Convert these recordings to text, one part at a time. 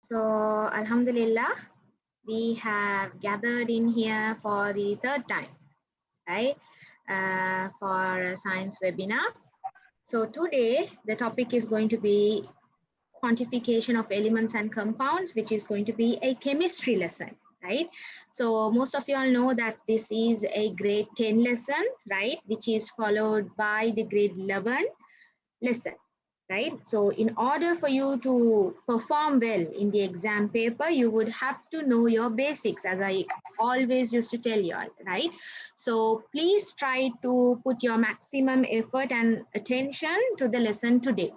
So, Alhamdulillah, we have gathered in here for the third time, right? For a science webinar. So today, the topic is going to be quantification of elements and compounds, which is going to be a chemistry lesson, right? So most of you all know that this is a grade 10 lesson, right? Which is followed by the grade 11 lesson, right? So in order for you to perform well in the exam paper, you would have to know your basics, as I always used to tell you all, right? So please try to put your maximum effort and attention to the lesson today.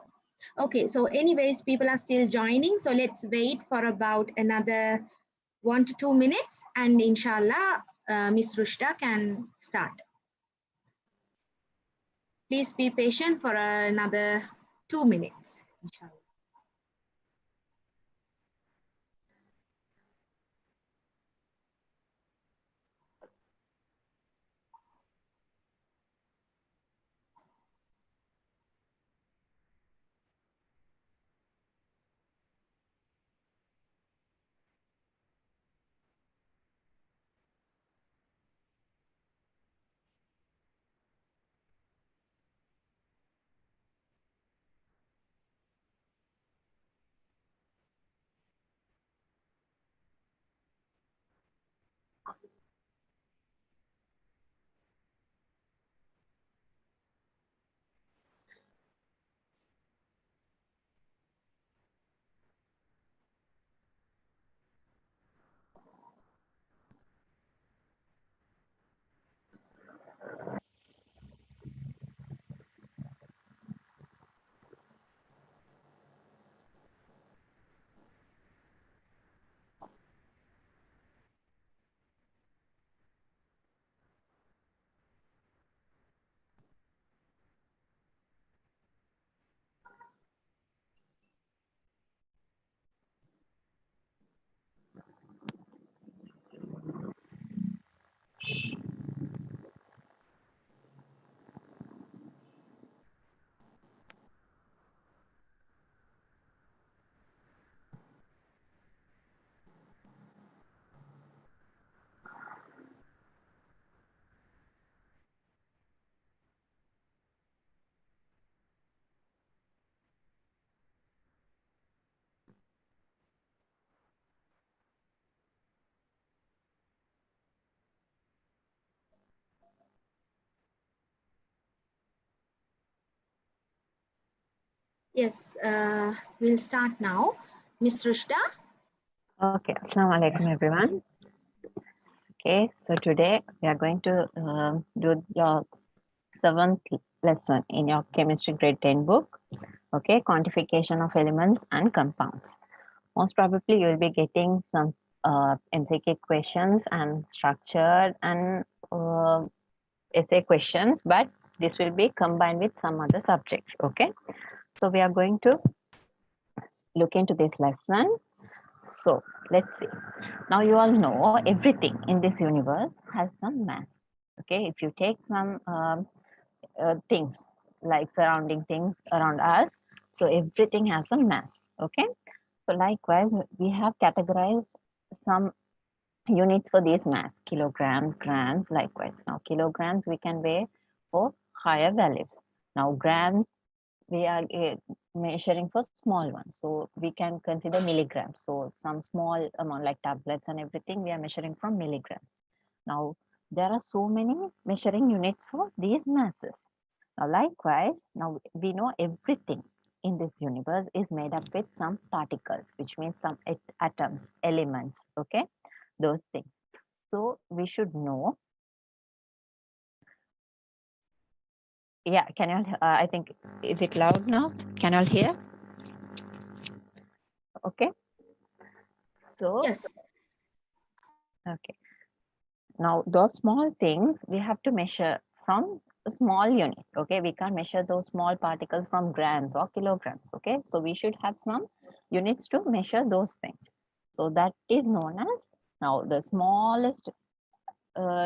Okay, so anyways, people are still joining, so let's wait for about another 1 to 2 minutes, and inshallah, Miss Rushda can start. Please be patient for another 2 minutes, inshallah. Yes, we'll start now. Miss Rushda? Okay, Assalamu alaikum everyone. Okay, so today we are going to do your 7th lesson in your chemistry grade 10 book. Okay, quantification of elements and compounds. Most probably you will be getting some MCQ questions and structured and essay questions, but this will be combined with some other subjects. Okay, so we are going to look into this lesson. So let's see. Now you all know everything in this universe has some mass. Okay, if you take some things like surrounding things around us, so everything has some mass. Okay, so likewise we have categorized some units for these mass: kilograms, grams. Likewise, now kilograms we can weigh for higher values. Now grams we are measuring for small ones, so we can consider milligrams. So some small amount like tablets and everything we are measuring from milligrams. Now there are so many measuring units for these masses. Now likewise, now we know everything in this universe is made up with some particles, which means some atoms, elements, okay, those things. So we should know. Yeah, can you I think, is it loud now? Can you all hear? Okay, so Yes. okay, now those small things we have to measure from a small unit. Okay, we can't measure those small particles from grams or kilograms. Okay, so we should have some units to measure those things. So that is known as, now the smallest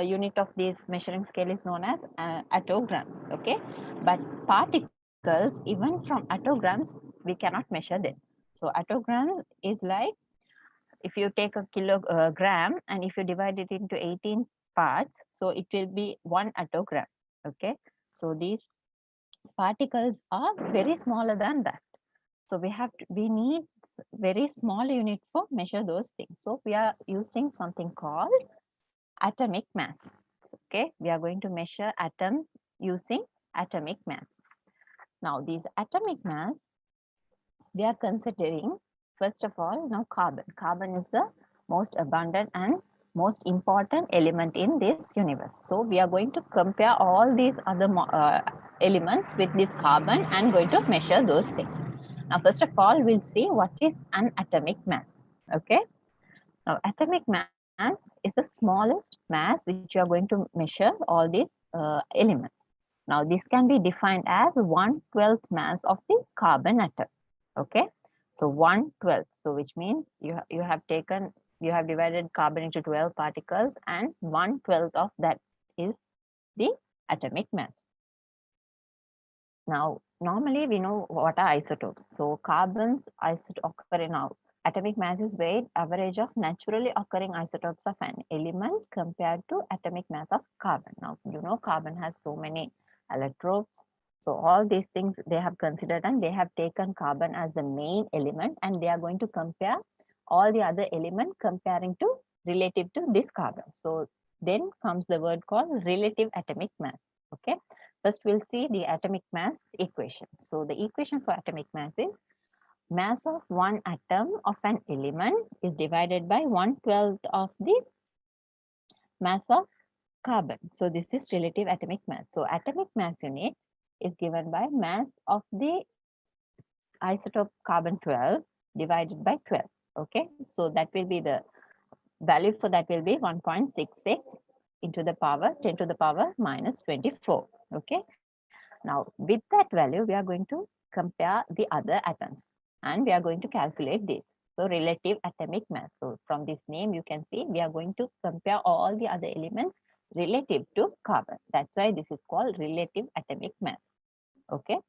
unit of this measuring scale is known as attograms. Okay, but particles even from attograms we cannot measure them. So attogram is like if you take a kilogram and if you divide it into 18 parts, so it will be 1 attogram. Okay, so these particles are very smaller than that. So we need very small unit for measure those things. So we are using something called atomic mass. Okay, we are going to measure atoms using atomic mass. Now these atomic mass, we are considering first of all now carbon. Carbon is the most abundant and most important element in this universe. So we are going to compare all these other elements with this carbon and going to measure those things. Now, first of all, we'll see what is an atomic mass. Okay. Now, atomic mass is the smallest mass which you are going to measure all these elements. Now, this can be defined as 1/12 mass of the carbon atom. Okay. So 1/12. So which means you have divided carbon into 12 particles, and 1/12 of that is the atomic mass. Now, normally we know what are isotopes. So carbons occur in our atomic mass is weight average of naturally occurring isotopes of an element compared to atomic mass of carbon. Now, you know carbon has so many allotropes. So all these things they have considered, and they have taken carbon as the main element, and they are going to compare all the other elements comparing to relative to this carbon. So then comes the word called relative atomic mass. Okay. First, we'll see the atomic mass equation. So the equation for atomic mass is mass of one atom of an element is divided by 1/12 of the mass of carbon. So this is relative atomic mass. So atomic mass unit is given by mass of the isotope carbon 12 divided by 12. Okay, so that will be the value for that will be 1.66 into the power 10 to the power minus 24. Okay. Now, with that value, we are going to compare the other atoms, and we are going to calculate this. So, relative atomic mass. So, from this name, you can see we are going to compare all the other elements relative to carbon. That's why this is called relative atomic mass. Okay.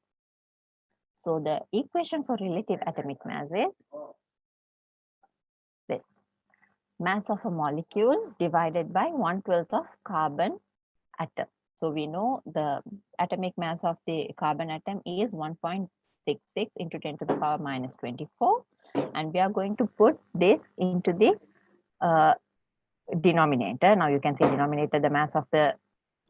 So, the equation for relative atomic mass is this: mass of a molecule divided by 1/12 of carbon atom. So we know the atomic mass of the carbon atom is 1.66 into 10 to the power minus 24. And we are going to put this into the denominator. Now you can see denominator, the mass of the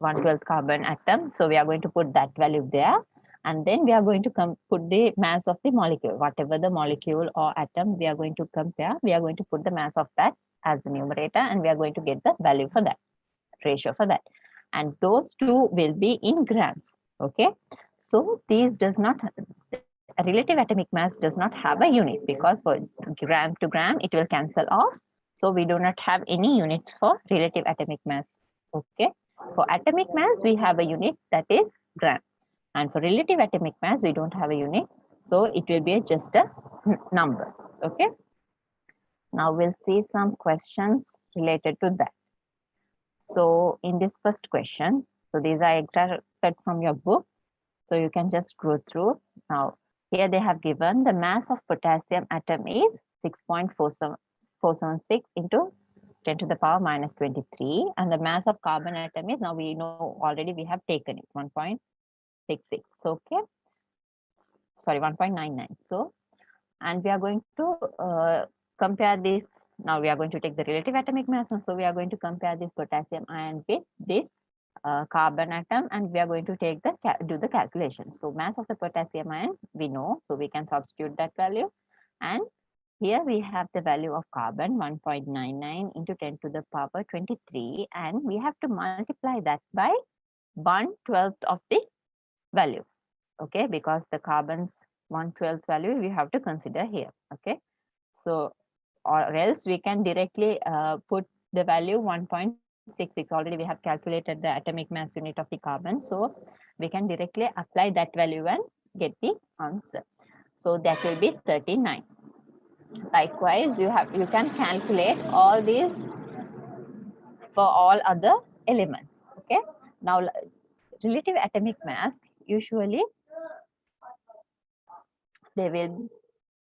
1/12 carbon atom. So we are going to put that value there. And then we are going to put the mass of the molecule, whatever the molecule or atom we are going to compare, we are going to put the mass of that as the numerator, and we are going to get the value for that, ratio for that. And those two will be in grams. Okay, so these does not, relative atomic mass does not have a unit, because for gram to gram it will cancel off. So we do not have any units for relative atomic mass. Okay, for atomic mass we have a unit, that is gram, and for relative atomic mass we don't have a unit, so it will be just a number. Okay, now we'll see some questions related to that. So in this first question, so these are extracted from your book, so you can just go through. Now here they have given the mass of potassium atom is 6.476 into 10 to the power minus 23, and the mass of carbon atom is, now we know already, we have taken it, 1.66. Okay, sorry, 1.99. So, and we are going to compare this. Now we are going to take the relative atomic mass, and so we are going to compare this potassium ion with this carbon atom, and we are going to take the do the calculation. So mass of the potassium ion we know, so we can substitute that value, and here we have the value of carbon 1.99 into 10 to the power 23, and we have to multiply that by 1/12 of the value. Okay, because the carbon's 1/12 value we have to consider here. Okay, so or else we can directly put the value 1.66. Already we have calculated the atomic mass unit of the carbon, so we can directly apply that value and get the answer. So that will be 39. Likewise, you can calculate all these for all other elements. Okay, now relative atomic mass, usually they will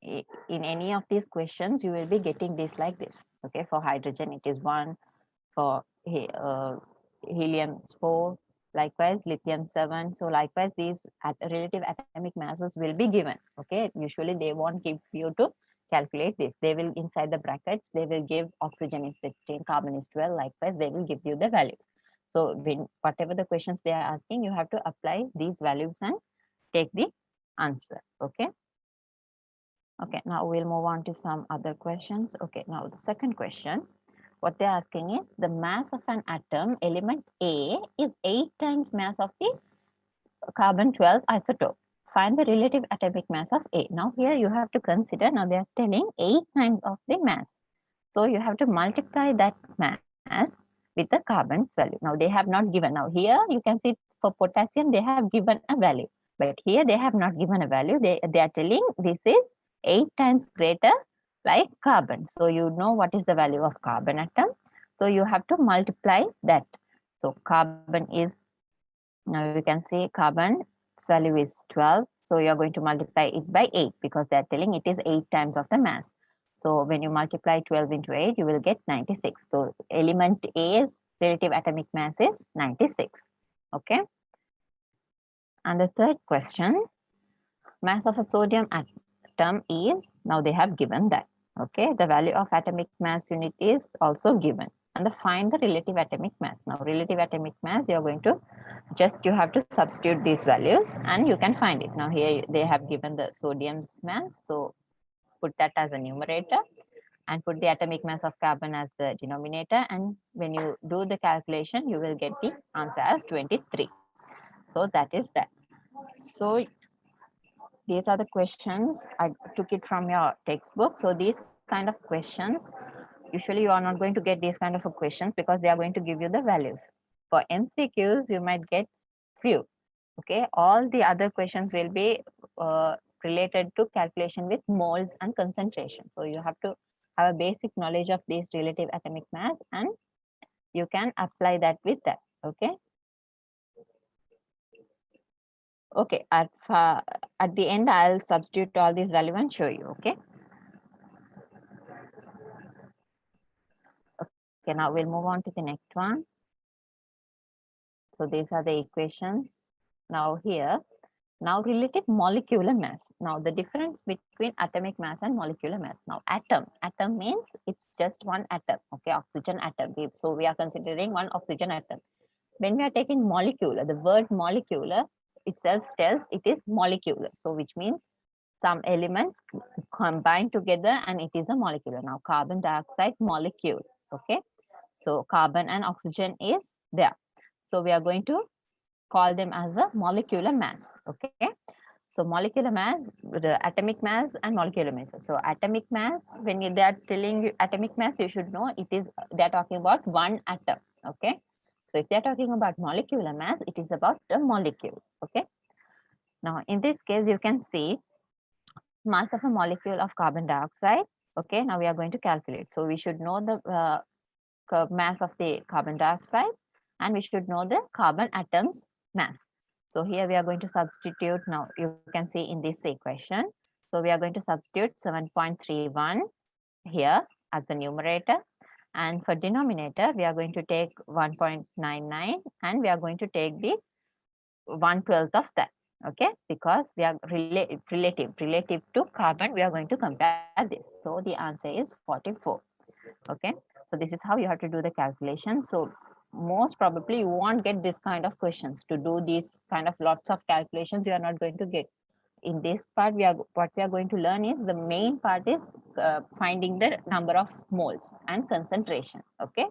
in any of these questions, you will be getting this like this. Okay, for hydrogen, it is 1, for helium is 4, likewise lithium 7. So likewise, these relative atomic masses will be given. Okay, usually they won't give you to calculate this. They will, inside the brackets, they will give oxygen is 16, carbon is 12. Likewise, they will give you the values. So when whatever the questions they are asking, you have to apply these values and take the answer. Okay. Okay, now we'll move on to some other questions. Okay, now the second question, what they're asking is the mass of an atom, element A, is 8 times mass of the carbon 12 isotope. Find the relative atomic mass of A. Now here you have to consider, now they are telling 8 times of the mass. So you have to multiply that mass with the carbon's value. Now they have not given. Now here you can see for potassium, they have given a value. But here they have not given a value. They are telling this is 8 times greater like carbon. So you know what is the value of carbon atom. So you have to multiply that. So carbon is, now we can see carbon's value is 12. So you're going to multiply it by 8 because they're telling it is 8 times of the mass. So when you multiply 12 into 8, you will get 96. So element A's relative atomic mass is 96. Okay. And the third question, mass of a sodium atom is, now they have given that. Okay. The value of atomic mass unit is also given. And find the relative atomic mass. Now relative atomic mass, you're going to you have to substitute these values and you can find it. Now here they have given the sodium's mass. So put that as a numerator and put the atomic mass of carbon as the denominator. And when you do the calculation, you will get the answer as 23. So that is that. So these are the questions. I took it from your textbook. So these kind of questions, usually you are not going to get these kind of questions because they are going to give you the values. For MCQs, you might get few. Okay, all the other questions will be related to calculation with moles and concentration. So you have to have a basic knowledge of these relative atomic mass and you can apply that with that. Okay. Okay, at the end, I'll substitute all these values and show you. Okay. Okay, now we'll move on to the next one. So these are the equations. Now here, now relative molecular mass. Now the difference between atomic mass and molecular mass. Now atom means it's just one atom. Okay, oxygen atom. So we are considering one oxygen atom. When we are taking molecular, the word molecular itself tells it is molecular. So which means some elements combine together and it is a molecular. Now carbon dioxide molecule. Okay, so carbon and oxygen is there. So we are going to call them as a molecular mass. Okay, so molecular mass, the atomic mass and molecular mass. So atomic mass, when they are telling you atomic mass, you should know it is, they're talking about one atom. Okay, so if they're talking about molecular mass, it is about the molecule. Okay, now in this case, you can see mass of a molecule of carbon dioxide. Okay, now we are going to calculate. So we should know the mass of the carbon dioxide and we should know the carbon atom's mass. So here we are going to substitute. Now you can see in this equation. So we are going to substitute 7.31 here as the numerator. And for denominator, we are going to take 1.99 and we are going to take the 1/12 of that. Okay, because we are relative to carbon, we are going to compare this. So the answer is 44. Okay, so this is how you have to do the calculation. So most probably you won't get this kind of questions. To do these kind of lots of calculations, you are not going to get. In this part, what we are going to learn is the main part is finding the number of moles and concentration. Okay,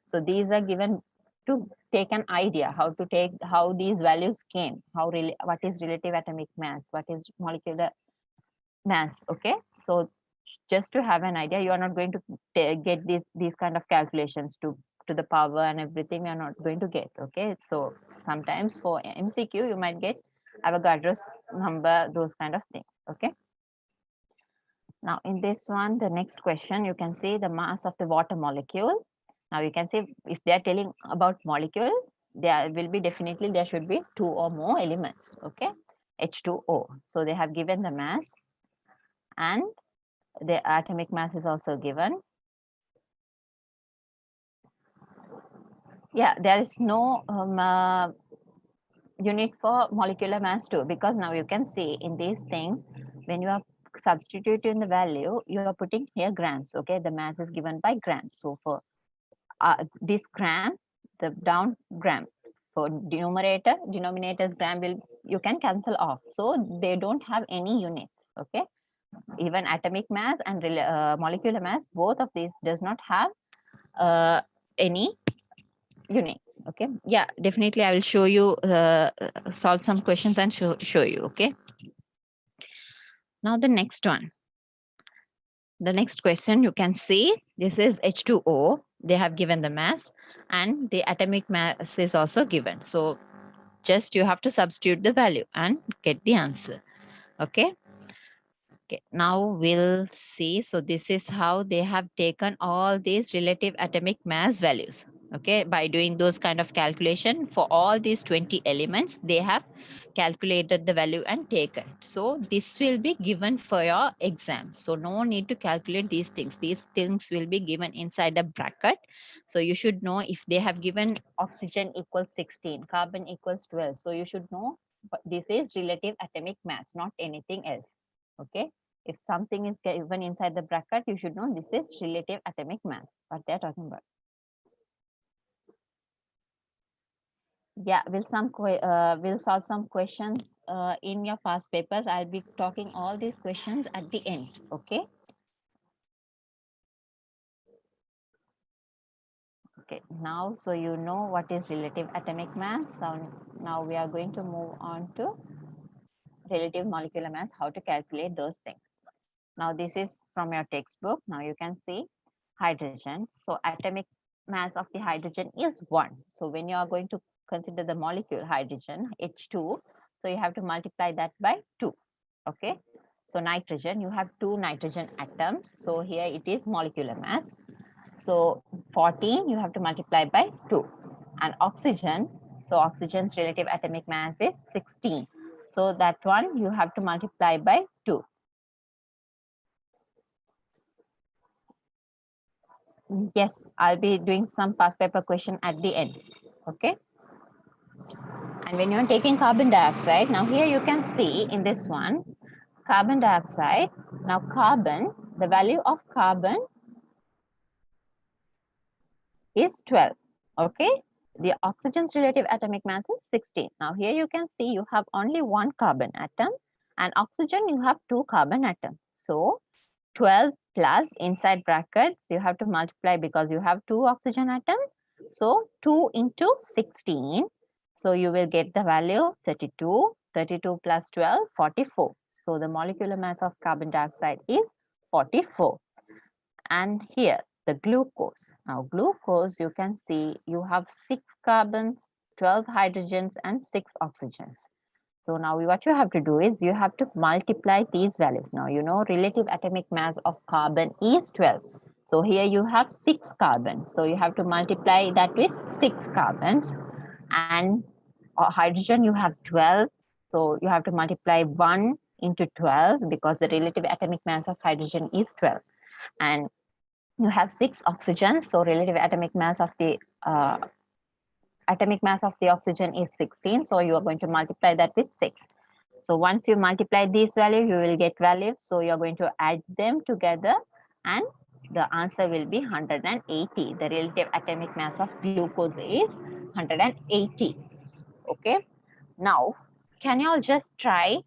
so these are given to take an idea how these values came, what is relative atomic mass, what is molecular mass. Okay, so just to have an idea, you are not going to get these kind of calculations to the power and everything. You are not going to get. Okay, so sometimes for MCQ you might get Avogadro's number, those kind of things. Okay, now in this one, the next question, you can see the mass of the water molecule. Now you can see if they are telling about molecule, there will be definitely, there should be 2 or more elements. Okay, H2O. So they have given the mass and the atomic mass is also given. Yeah, there is no unit for molecular mass too, because now you can see in these things, when you are substituting the value, you are putting here grams. Okay, the mass is given by grams. So for this gram, the down gram, for denominator's gram will, you can cancel off, so they don't have any units. Okay, even atomic mass and molecular mass, both of these does not have any units. Okay, yeah, definitely I will show you, solve some questions and show you. Okay, now the next one, the next question, you can see this is H2O. They have given the mass and the atomic mass is also given. So just you have to substitute the value and get the answer. Okay. Okay, now we'll see. So this is how they have taken all these relative atomic mass values. Okay, by doing those kind of calculation for all these 20 elements, they have calculated the value and taken. So this will be given for your exam. So no need to calculate these things. These things will be given inside the bracket. So you should know if they have given oxygen equals 16, carbon equals 12. So you should know this is relative atomic mass, not anything else. Okay, if something is given inside the bracket, you should know this is relative atomic mass, what they're talking about. Yeah, we'll solve some questions in your past papers. I'll be talking all these questions at the end. Okay. Okay, now so you know what is relative atomic mass. So now we are going to move on to relative molecular mass, how to calculate those things. Now this is from your textbook. Now you can see hydrogen. So atomic mass of the hydrogen is 1. So when you are going to consider the molecule hydrogen, H2, so you have to multiply that by 2. Okay. So nitrogen, you have 2 nitrogen atoms. So here it is molecular mass. So 14, you have to multiply by 2. And oxygen, so oxygen's relative atomic mass is 16. So that one you have to multiply by 2. Yes, I'll be doing some past paper question at the end. Okay. And when you're taking carbon dioxide, now here you can see in this one, carbon dioxide. Now carbon, the value of carbon is 12. Okay. The oxygen's relative atomic mass is 16. Now here you can see you have only 1 carbon atom, and oxygen you have 2 carbon atoms. So 12 plus inside brackets, you have to multiply because you have 2 oxygen atoms. So 2 into 16. So you will get the value 32. 32 plus 12, 44. So the molecular mass of carbon dioxide is 44. And here the glucose. Now glucose, you can see you have 6 carbons, 12 hydrogens and 6 oxygens. So now what you have to do is you have to multiply these values. Now you know relative atomic mass of carbon is 12. So here you have 6 carbons. So you have to multiply that with 6 carbons. And hydrogen you have 12. So you have to multiply 1 into 12 because the relative atomic mass of hydrogen is 12. And you have 6 oxygens. So relative atomic mass of the oxygen is 16. So you are going to multiply that with 6. So once you multiply these values, you will get values. So you're going to add them together and the answer will be 180. The relative atomic mass of glucose is 180. Okay. Now, can you all just try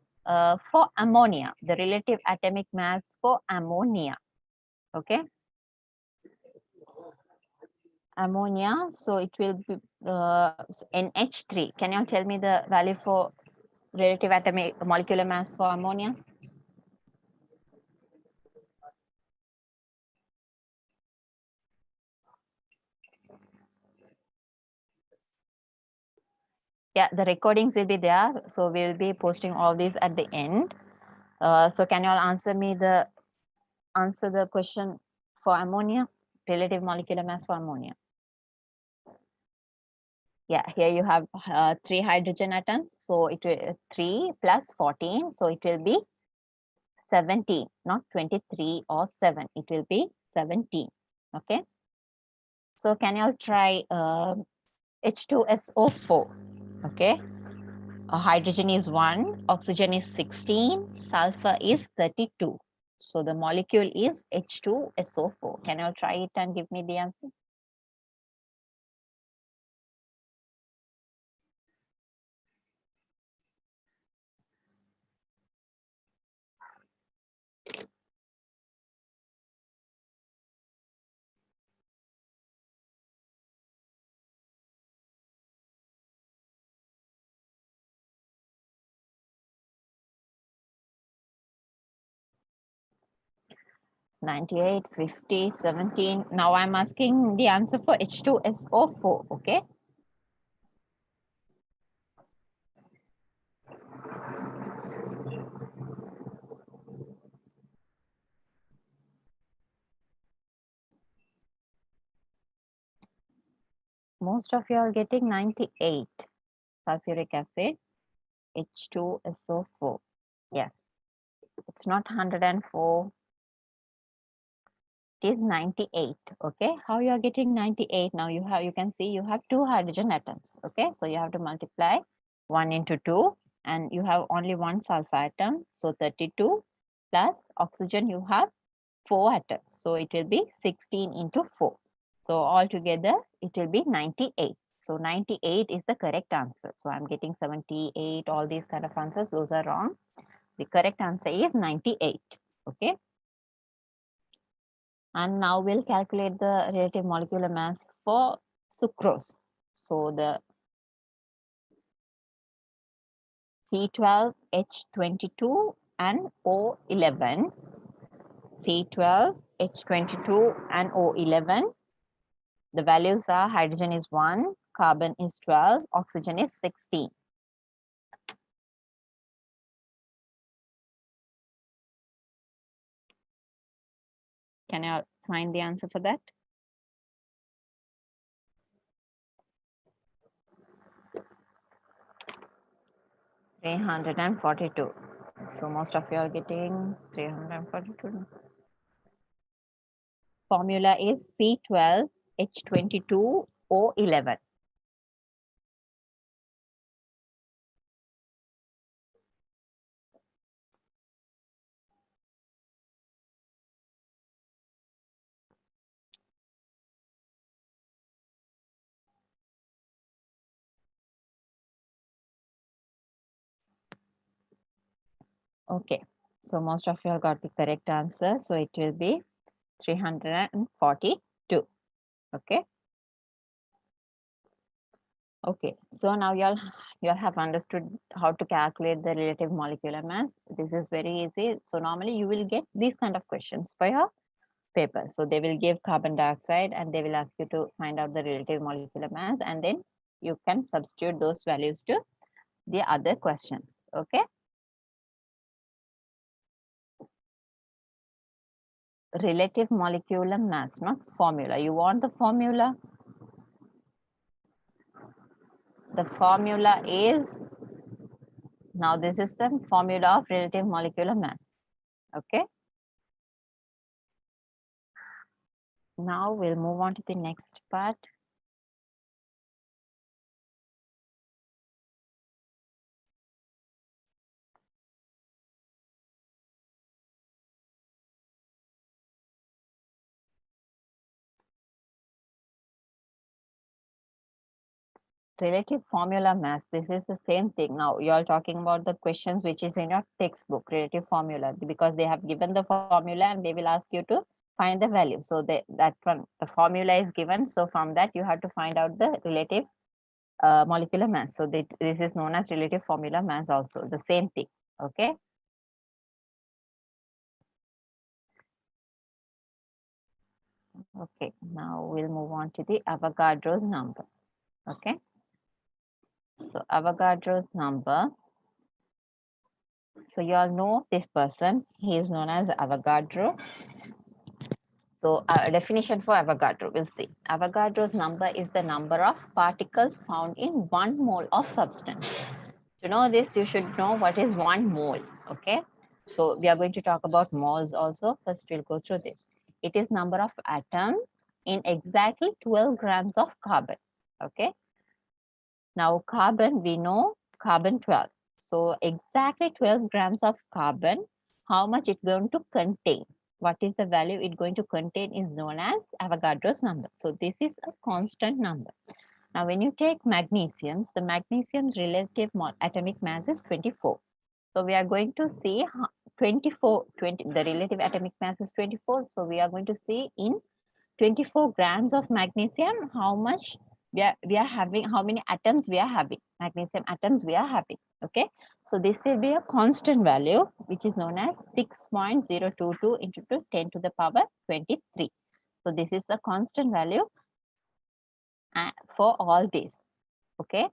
for ammonia, the relative atomic mass for ammonia? Okay. Ammonia, so it will be NH3. Can you all tell me the value for relative atomic molecular mass for ammonia? Yeah, the recordings will be there. So we'll be posting all these at the end. So can you all answer the question for ammonia, relative molecular mass for ammonia? Yeah, here you have 3 hydrogen atoms. So it will 3 plus 14. So it will be 17, not 23 or 7. It will be 17. Okay. So can you all try H2SO4? Okay. Hydrogen is 1, oxygen is 16, sulfur is 32. So the molecule is H2SO4. Can you all try it and give me the answer? $98, $50, $17. Now I'm asking the answer for H2SO4. Okay. Most of you are getting 98. Sulfuric acid, H2SO4. Yes. It's not 104. It is 98. Okay. How you are getting 98? Now you can see you have 2 hydrogen atoms. Okay. So you have to multiply 1 into 2 and you have only 1 sulfur atom. So 32 plus oxygen you have 4 atoms. So it will be 16 into 4. So altogether it will be 98. So 98 is the correct answer. So I'm getting 78, all these kind of answers. Those are wrong. The correct answer is 98. Okay. And now we'll calculate the relative molecular mass for sucrose. So the C12H22 and O11, C12H22 and O11. The values are hydrogen is 1, carbon is 12, oxygen is 16. Can you find the answer for that? $342. So most of you are getting 342. Formula is C12H22O11. Okay, so most of you have got the correct answer. So it will be 342. Okay. Okay, so now you all have understood how to calculate the relative molecular mass. This is very easy. So normally you will get these kind of questions for your paper. So they will give carbon dioxide and they will ask you to find out the relative molecular mass, and then you can substitute those values to the other questions. Okay. Relative molecular mass, not formula. You want the formula? The formula is, now this is the formula of relative molecular mass. Okay. Now we'll move on to the next part. Relative formula mass, this is the same thing. Now you are talking about the questions which is in your textbook, relative formula, because they have given the formula and they will ask you to find the value. So that from the formula is given, so from that you have to find out the relative molecular mass. So this is known as relative formula mass also, the same thing. Okay. Okay, now we'll move on to the Avogadro's number. Okay. So Avogadro's number. So you all know this person. He is known as Avogadro. So definition for Avogadro, we'll see. Avogadro's number is the number of particles found in 1 mole of substance. To know this, you should know what is 1 mole. Okay. So we are going to talk about moles also. First, we'll go through this. It is number of atoms in exactly 12 grams of carbon. Okay. Now carbon, we know carbon 12. So exactly 12 grams of carbon, how much it's going to contain? What is the value it's going to contain is known as Avogadro's number. So this is a constant number. Now when you take magnesiums, the magnesium's relative atomic mass is 24. So we are going to see 24, the relative atomic mass is 24. So we are going to see in 24 grams of magnesium, how much we are having, how many atoms we are having, magnesium atoms we are having. Okay. So this will be a constant value, which is known as 6.022 into 10 to the power 23. So this is the constant value for all these. Okay.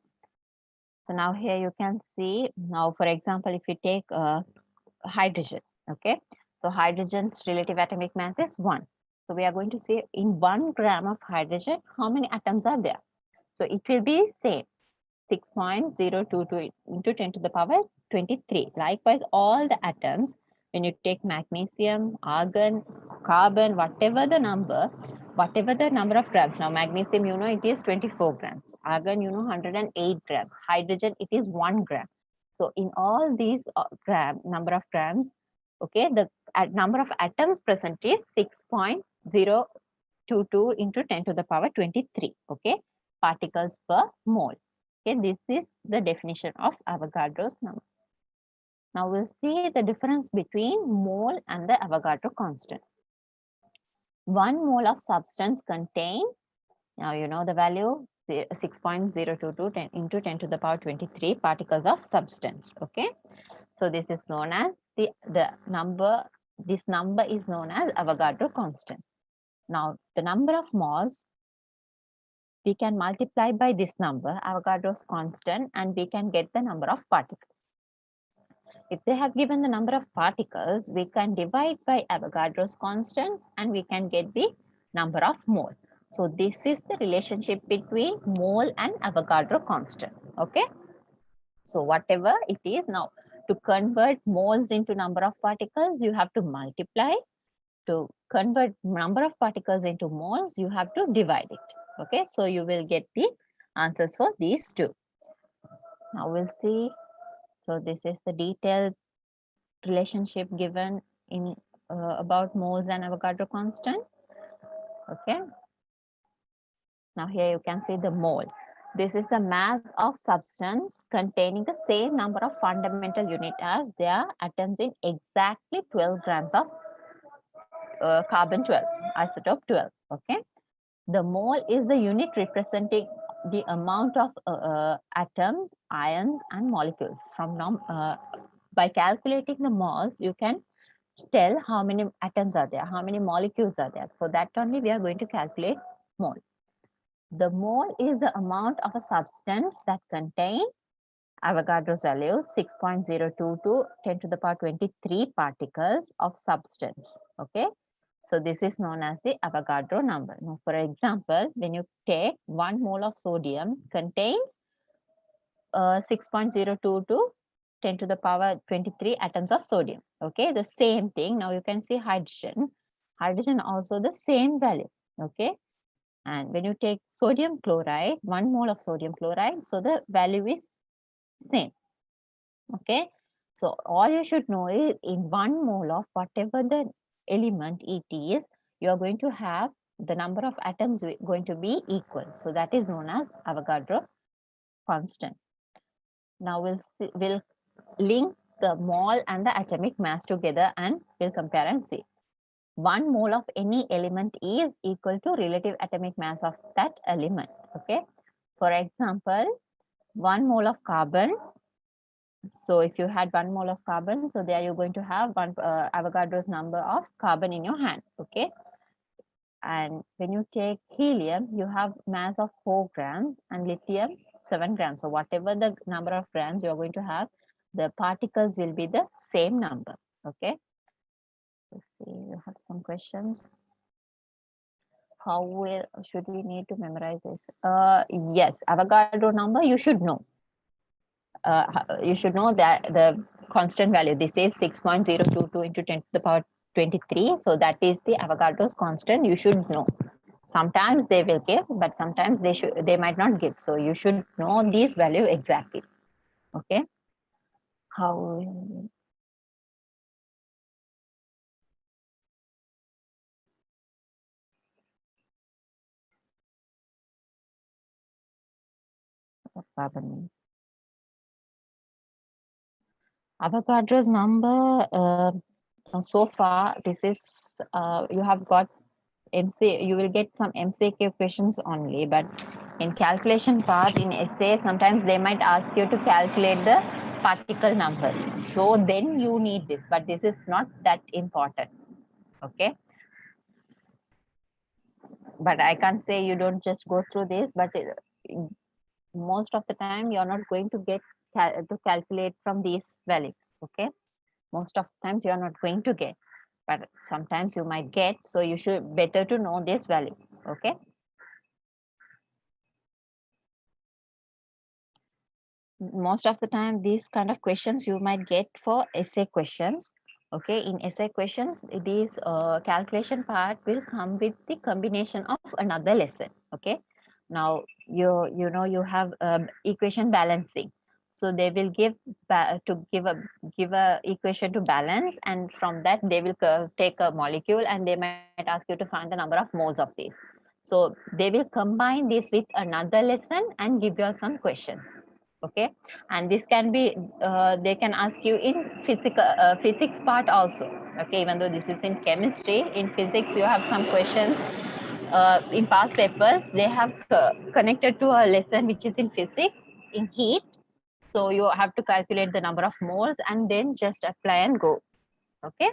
So now here you can see, now for example, if you take hydrogen, okay, so hydrogen's relative atomic mass is 1. So we are going to say in 1 gram of hydrogen, how many atoms are there? So it will be same, 6.022 into 10 to the power 23. Likewise, all the atoms, when you take magnesium, argon, carbon, whatever the number of grams. Now magnesium, you know, it is 24 grams. Argon, you know, 108 grams. Hydrogen, it is 1 gram. So in all these number of grams, okay, the number of atoms present is 6.022 into 10 to the power 23. Okay, particles per mole. Okay, this is the definition of Avogadro's number. Now we'll see the difference between mole and the Avogadro constant. 1 mole of substance contains, now you know the value, 6.022 into 10 to the power 23 particles of substance. Okay, so this is known as the number, this number is known as Avogadro constant. Now the number of moles, we can multiply by this number, Avogadro's constant, and we can get the number of particles. If they have given the number of particles, we can divide by Avogadro's constant and we can get the number of mole. So this is the relationship between mole and Avogadro constant. Okay. So whatever it is, now to convert moles into number of particles, you have to multiply. To convert number of particles into moles, you have to divide it. Okay. So you will get the answers for these two. Now we'll see. So this is the detailed relationship given in about moles and Avogadro constant. Okay. Now here you can see the mole. This is the mass of substance containing the same number of fundamental units as their atoms in exactly 12 grams of carbon 12, isotope 12. Okay. The mole is the unit representing the amount of atoms, ions, and molecules. By calculating the moles, you can tell how many atoms are there, how many molecules are there. For that only we are going to calculate mole. The mole is the amount of a substance that contains Avogadro's value 6.022 10 to the power 23 particles of substance. Okay. So this is known as the Avogadro number. Now, for example, when you take 1 mole of sodium contains 6.022 10 to the power 23 atoms of sodium. Okay, the same thing. Now you can see hydrogen. Hydrogen also the same value. Okay, and when you take sodium chloride, 1 mole of sodium chloride, so the value is same. Okay, so all you should know is in 1 mole of whatever the element it is, you are going to have the number of atoms going to be equal. So that is known as Avogadro constant. Now we'll link the mole and the atomic mass together and we'll compare and see. 1 mole of any element is equal to relative atomic mass of that element. Okay. For example, 1 mole of carbon. So if you had 1 mole of carbon, so there you're going to have Avogadro's number of carbon in your hand. Okay. And when you take helium, you have mass of 4 grams and lithium 7 grams. So whatever the number of grams you are going to have, the particles will be the same number. Okay. Let's see, you have some questions. How should we need to memorize this? Yes, Avogadro number you should know. You should know that the constant value. This is 6.022 into 10 to the power 23. So that is the Avogadro's constant. You should know. Sometimes they will give, but sometimes they might not give. So you should know this value exactly. Okay. How? Carbon. Avogadro's number. So far, this is you have got you will get some MCQ questions only, but in calculation part in essay, sometimes they might ask you to calculate the particle numbers. So then you need this, but this is not that important. Okay. But I can't say you don't just go through this, but most of the time you're not going to get to calculate from these values. Okay. Most of the times you are not going to get, but sometimes you might get. So you should better to know this value. Okay. Most of the time these kind of questions you might get for essay questions. Okay, in essay questions this calculation part will come with the combination of another lesson. Okay, now you know you have equation balancing, so they will give a equation to balance, and from that they will take a molecule and they might ask you to find the number of moles of this. So they will combine this with another lesson and give you some questions. Okay, and this can be they can ask you in physics part also. Okay, even though this is in chemistry, in physics you have some questions in past papers they have connected to a lesson which is in physics in heat. So you have to calculate the number of moles and then just apply and go. Okay.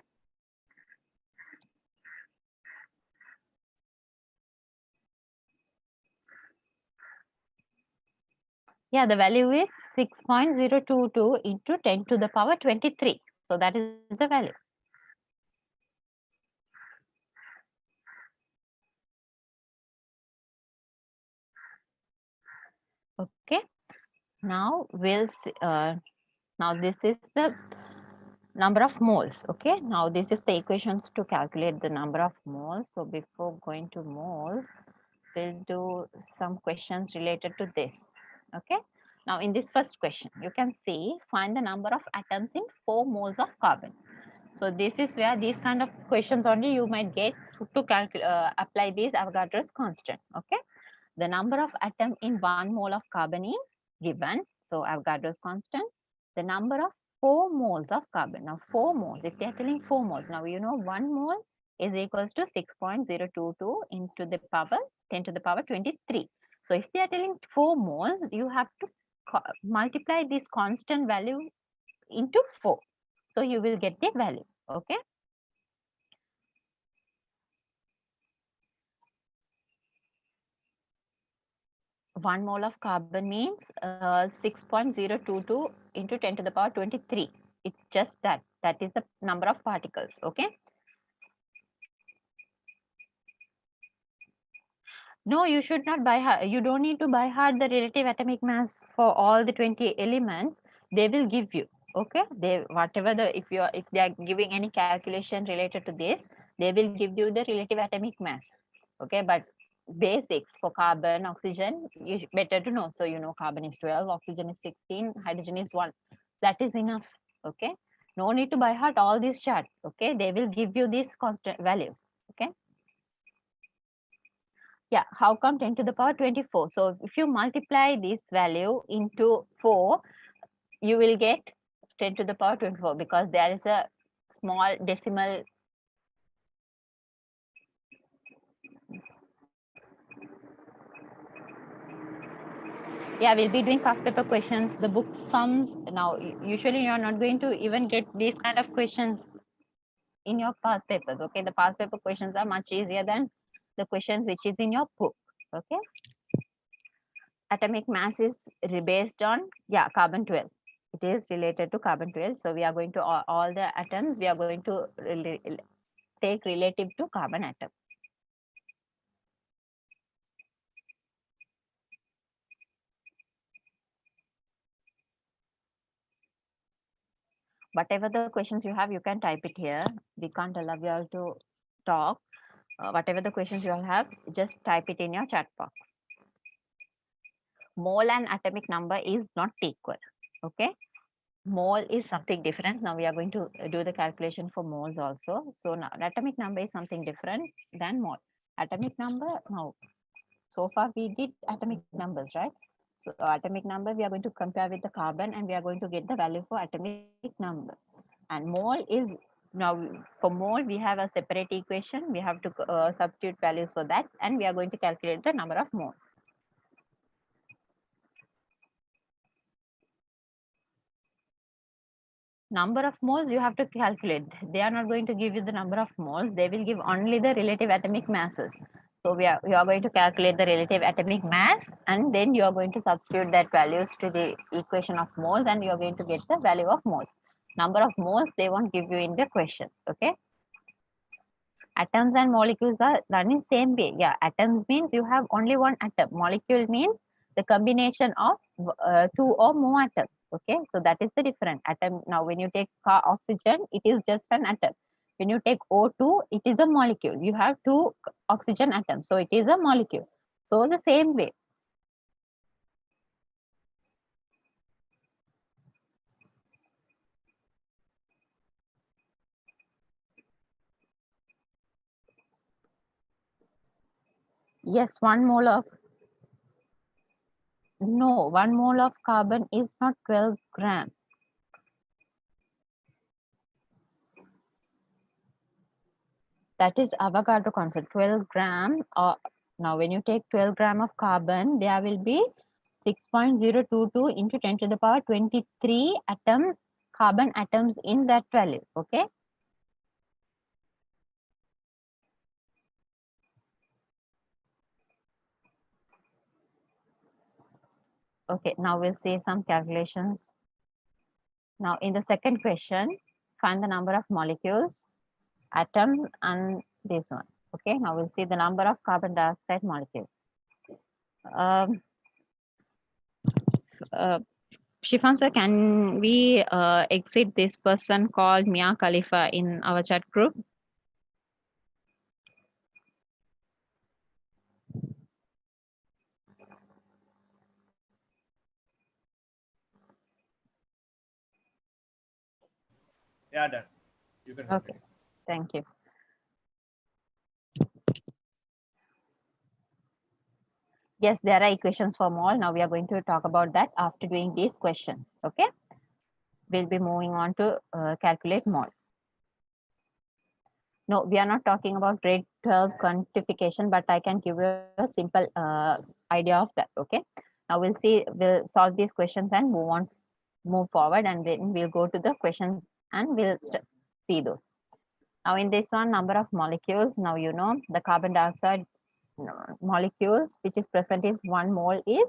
Yeah, the value is 6.022 into 10 to the power 23. So that is the value. Okay. Now we'll now this is the number of moles. Okay, now this is the equations to calculate the number of moles. So before going to moles, we'll do some questions related to this. Okay, now in this first question you can see find the number of atoms in 4 moles of carbon. So this is where these kind of questions only you might get to apply this Avogadro's constant. Okay, the number of atom in 1 mole of carbon is given, so Avogadro's constant. The number of 4 moles of carbon. Now 4 moles, if they are telling 4 moles, now you know 1 mole is equals to 6.022 into the power 10 to the power 23. So if they are telling 4 moles, you have to multiply this constant value into 4. So you will get the value. Okay. 1 mole of carbon means 6.022 into 10 to the power 23. It's just that. That is the number of particles. Okay. No, you should not buy hard. You don't need to buy hard the relative atomic mass for all the 20 elements. They will give you. Okay. They whatever the if they are giving any calculation related to this, they will give you the relative atomic mass. Okay, but basics for carbon, oxygen, you better to know. So you know carbon is 12, oxygen is 16, hydrogen is 1. That is enough. Okay, no need to by heart all these charts. Okay, they will give you these constant values. Okay. Yeah, how come 10 to the power 24? So if you multiply this value into 4, you will get 10 to the power 24 because there is a small decimal. Yeah, we'll be doing past paper questions, the book sums. Now, usually you're not going to even get these kind of questions in your past papers. Okay, the past paper questions are much easier than the questions which is in your book. Okay. Atomic mass is based on, yeah, carbon 12. It is related to carbon 12. So we are going to all the atoms, we are going to take relative to carbon atom. whatever the questions you have, you can type it here. We can't allow you all to talk. Whatever the questions you all have, just type it in your chat box. Mole and atomic number is not equal. Okay. Mole is something different. Now we are going to do the calculation for moles also. So now atomic number is something different than mole. Atomic number, now, so far we did atomic numbers, right? So atomic number, we are going to compare with the carbon and we are going to get the value for atomic number. And mole is, now for mole, we have a separate equation. We have to substitute values for that and we are going to calculate the number of moles. Number of moles you have to calculate. They are not going to give you the number of moles. They will give only the relative atomic masses. So you are going to calculate the relative atomic mass and then you are going to substitute that values to the equation of moles and you are going to get the value of moles. Number of moles they won't give you in the questions. Okay. Atoms and molecules are running same way. Yeah, atoms means you have only one atom. Molecule means the combination of two or more atoms. Okay, so that is the difference. Atom, now when you take oxygen, it is just an atom. When you take O2, it is a molecule. You have two oxygen atoms, so it is a molecule. So the same way. Yes, 1 mole of, no, 1 mole of carbon is not 12 grams. That is Avogadro constant, 12 gram. Now, when you take 12 gram of carbon, there will be 6.022 into 10 to the power 23 atoms, carbon atoms in that value. Okay. Okay, now we'll see some calculations. Now, in the second question, find the number of molecules, atoms, and this one. Okay, now we'll see the number of carbon dioxide molecules. Shifan sir, can we exit this person called Mia Khalifa in our chat group? Yeah, done. You can. Okay, thank you. Yes, there are equations for mole. Now we are going to talk about that after doing these questions. Okay, we'll be moving on to calculate mole. No, we are not talking about grade 12 quantification, but I can give you a simple idea of that. Okay, now we'll solve these questions and move forward, and then we'll go to the questions and we'll see those. Now in this one, number of molecules. Now you know the carbon dioxide molecules which is present is 1 mole is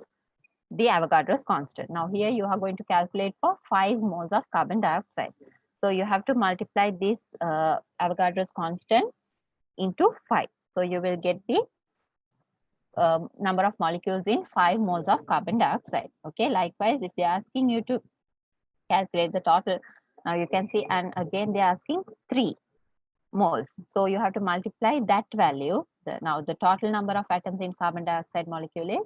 the Avogadro's constant. Now here you are going to calculate for 5 moles of carbon dioxide. So you have to multiply this Avogadro's constant into 5. So you will get the number of molecules in 5 moles of carbon dioxide. Okay, likewise, if they're asking you to calculate the total, now you can see, and again they're asking 3 moles. So you have to multiply that value. Now the total number of atoms in carbon dioxide molecule is,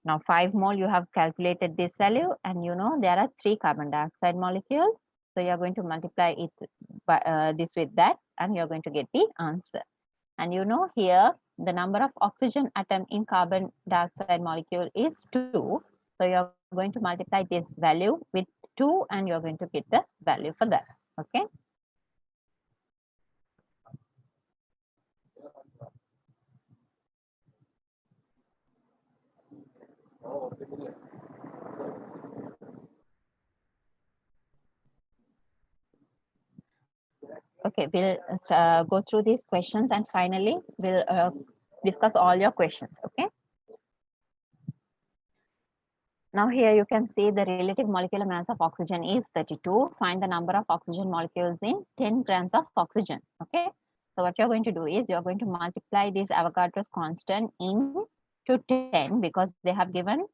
now 5 mole, you have calculated this value and you know there are 3 carbon dioxide molecules. So you're going to multiply it by this with that and you're going to get the answer. And you know here the number of oxygen atom in carbon dioxide molecule is 2. So you're going to multiply this value with 2 and you're going to get the value for that. Okay. Okay, we'll go through these questions and finally we'll discuss all your questions. Okay. Now here you can see the relative molecular mass of oxygen is 32. Find the number of oxygen molecules in 10 grams of oxygen. Okay. So what you're going to do is you're going to multiply this Avogadro's constant into 10 because they have given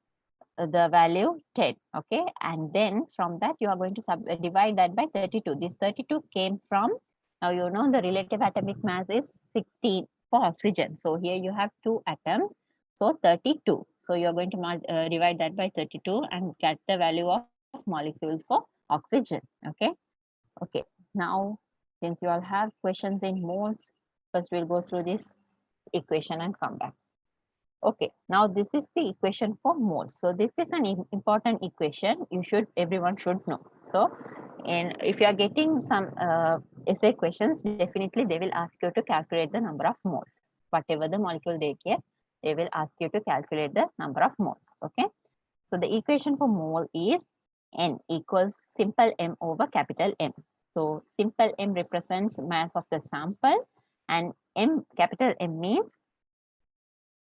the value 10. Okay, and then from that you are going to divide that by 32. This 32 came from, now you know the relative atomic mass is 16 for oxygen. So here you have 2 atoms, so 32. So you are going to divide that by 32 and get the value of molecules for oxygen. Okay, okay. Now since you all have questions in moles, first we'll go through this equation and come back. Okay, now this is the equation for moles. So this is an important equation. Everyone should know. So, and if you are getting some essay questions, definitely they will ask you to calculate the number of moles. Whatever the molecule they get, they will ask you to calculate the number of moles. Okay. So the equation for mole is N equals simple M over capital M. So simple M represents mass of the sample, and M, capital M, means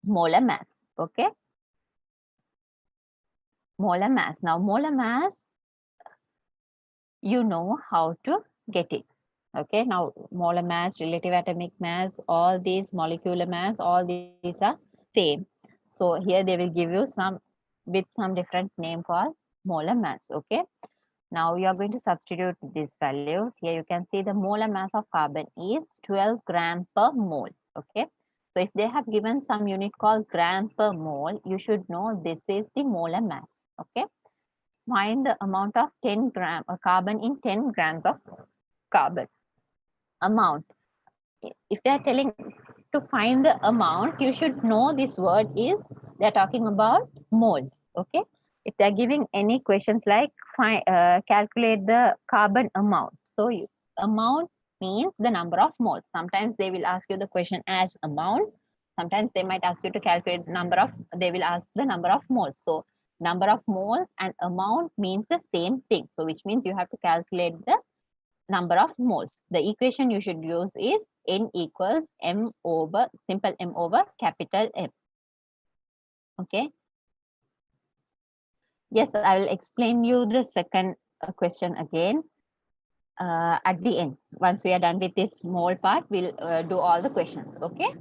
molar mass. Okay, molar mass. Now molar mass, you know how to get it. Okay, now molar mass, relative atomic mass, all these molecular mass, all these are same. So here they will give you some with some different name called molar mass. Okay, now you are going to substitute this value. Here you can see the molar mass of carbon is 12 gram per mole. Okay, so if they have given some unit called gram per mole, you should know this is the molar mass. Okay, find the amount of 10 gram carbon in 10 grams of carbon. Amount. If they are telling to find the amount, you should know this word is, they are talking about moles. Okay, if they are giving any questions like calculate the carbon amount, so amount means the number of moles. Sometimes they will ask you the question as amount, sometimes they might ask you to calculate the number of, they will ask the number of moles. So number of moles and amount means the same thing, so which means you have to calculate the number of moles. The equation you should use is N equals M over simple M over capital M. Okay. Yes, I will explain you the second question again at the end. Once we are done with this mole part, we'll do all the questions. Okay.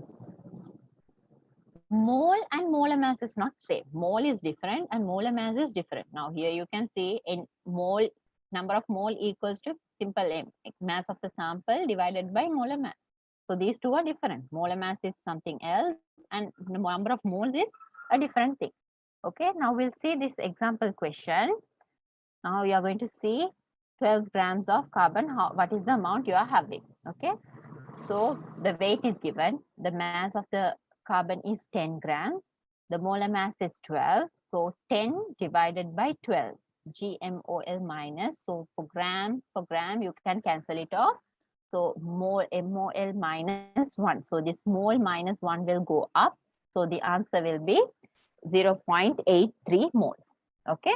Mole and molar mass is not same. Mole is different and molar mass is different. Now here you can see in mole, number of mole equals to simple M, mass of the sample divided by molar mass. So these two are different. Molar mass is something else and the number of moles is a different thing. Okay, now we'll see this example question. Now you are going to see 12 grams of carbon, what is the amount you are having. Okay, so the weight is given, the mass of the carbon is 10 grams, the molar mass is 12, so 10 divided by 12, GMOL minus, so for gram you can cancel it off, so mole MOL minus 1, so this mole minus 1 will go up, so the answer will be 0.83 moles. Okay,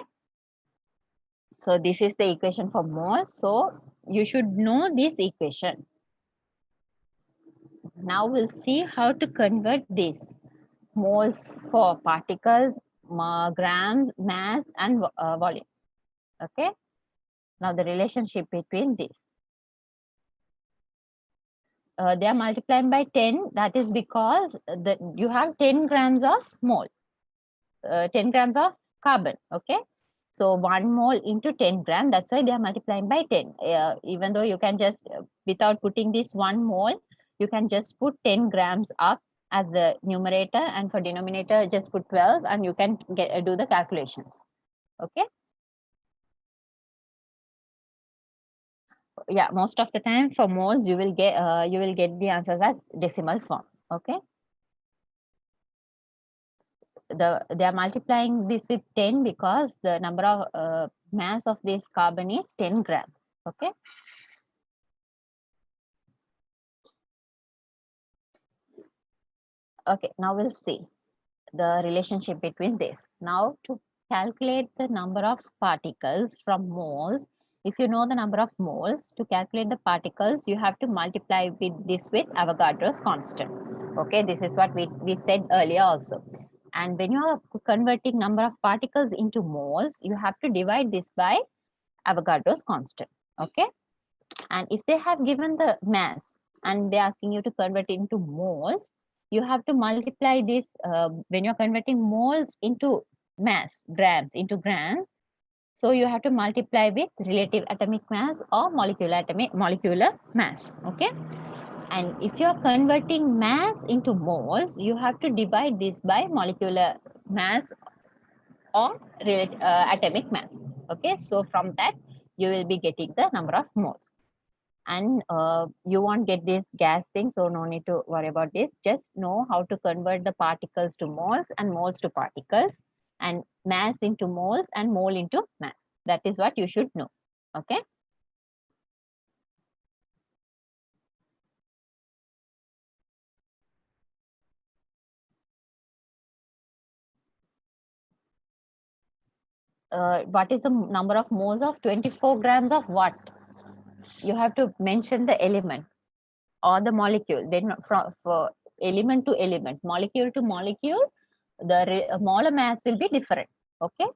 so this is the equation for mole, so you should know this equation. Now we'll see how to convert these moles for particles, grams, mass, and volume. Okay. Now the relationship between these. They are multiplying by 10. That is because you have 10 grams of mole, 10 grams of carbon. Okay. So 1 mole into 10 gram. That's why they are multiplying by 10. Even though you can just, without putting this 1 mole, you can just put 10 grams up as the numerator, and for denominator just put 12 and you can do the calculations. Okay. Yeah, most of the time for moles you will get the answers as decimal form. Okay. They are multiplying this with 10 because the number of mass of this carbon is 10 grams. Okay. Okay, now we'll see the relationship between this. Now to calculate the number of particles from moles, if you know the number of moles, to calculate the particles, you have to multiply with Avogadro's constant. Okay, this is what we said earlier also. And when you are converting number of particles into moles, you have to divide this by Avogadro's constant. Okay, and if they have given the mass and they're asking you to convert it into moles, you have to multiply this when you're converting moles into mass, grams into grams. So you have to multiply with relative atomic mass or molecular mass. Okay. And if you are converting mass into moles, you have to divide this by molecular mass or atomic mass. Okay. So from that, you will be getting the number of moles. And you won't get this gas thing, so no need to worry about this. Just know how to convert the particles to moles and moles to particles, and mass into moles and mole into mass. That is what you should know. Okay. What is the number of moles of 24 grams of what? You have to mention the element or the molecule. Then from element to element, molecule to molecule, the molar mass will be different. Okay.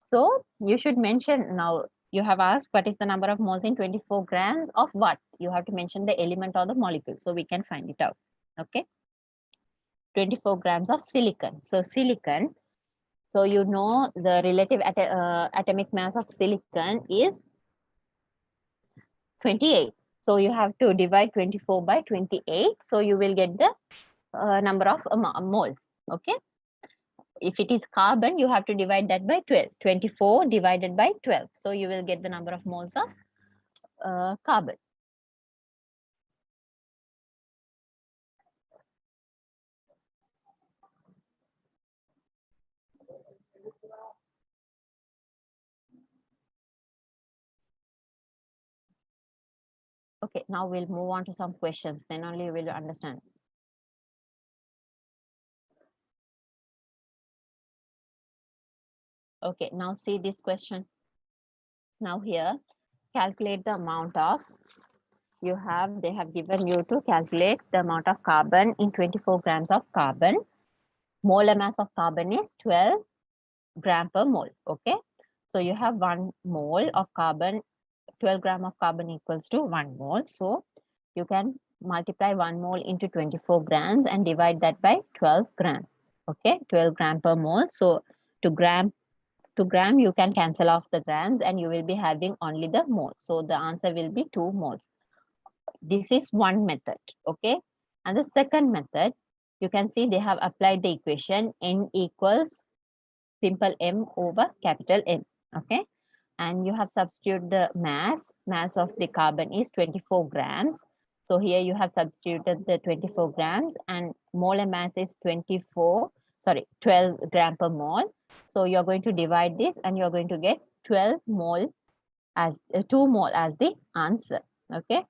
So you should mention. Now you have asked what is the number of moles in 24 grams of what? You have to mention the element or the molecule, so we can find it out. Okay. 24 grams of silicon. So silicon, so you know the relative atomic mass of silicon is 28. So you have to divide 24 by 28. So you will get the number of moles. Okay. If it is carbon, you have to divide that by 12. 24 divided by 12. So you will get the number of moles of carbon. Okay, now we'll move on to some questions. Then only you will understand. Okay, now see this question. Now here, calculate the amount of, they have given you to calculate the amount of carbon in 24 grams of carbon. Molar mass of carbon is 12 gram per mole. Okay, so you have 1 mole of carbon, 12 gram of carbon equals to 1 mole. So you can multiply 1 mole into 24 grams and divide that by 12 gram. Okay, 12 gram per mole. So to gram you can cancel off the grams and you will be having only the mole. So the answer will be 2 moles. This is one method. Okay, and the second method, you can see they have applied the equation N equals simple M over capital M. Okay, and you have substituted the mass of the carbon is 24 grams. So here you have substituted the 24 grams and molar mass is 12 gram per mole. So you're going to divide this and you're going to get 12 mole as 2 mole as the answer. Okay.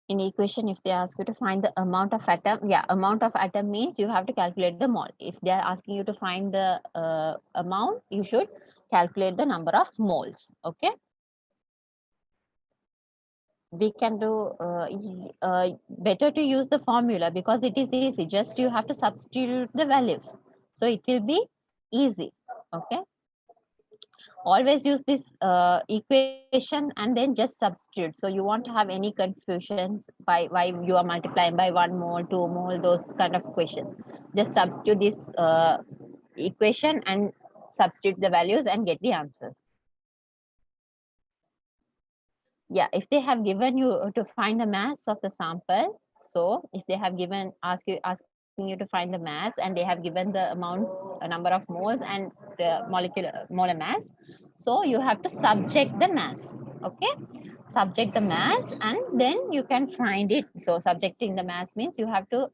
In equation, if they ask you to find the amount of atom, amount of atom means you have to calculate the mole. If they are asking you to find the amount, you should calculate the number of moles. Okay. We can do better to use the formula because it is easy. Just you have to substitute the values. So it will be easy. Okay. Always use this equation and then just substitute. So you won't have any confusions by why you are multiplying by 1 mole, 2 mole, those kind of questions. Just substitute this equation and substitute the values and get the answers. Yeah, if they have given you to find the mass of the sample, so if they have given asking you to find the mass and they have given the amount, a number of moles and the molar mass, so you have to subject the mass. Okay, subject the mass and then you can find it. So subjecting the mass means you have to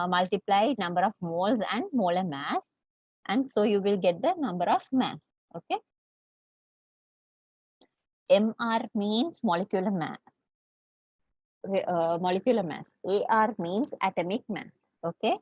multiply number of moles and molar mass, and so you will get the number of mass. Okay. MR means molecular mass. Molecular mass. AR means atomic mass. Okay.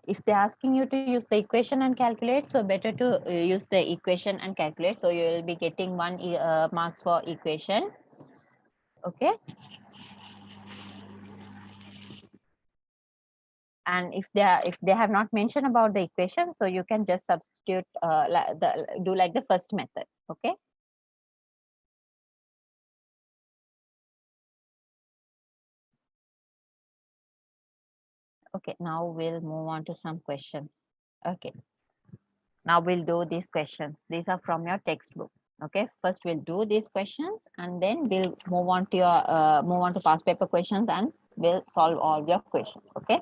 If they're asking you to use the equation and calculate, so better to use the equation and calculate. So you will be getting 1 marks for equation. Okay. And if they have not mentioned about the equation, so you can just substitute do like the first method. Okay. Okay, now we'll move on to some questions. Okay, now we'll do these questions. These are from your textbook. Okay, first we'll do these questions and then we'll move on to your move on to past paper questions and we'll solve all your questions. Okay,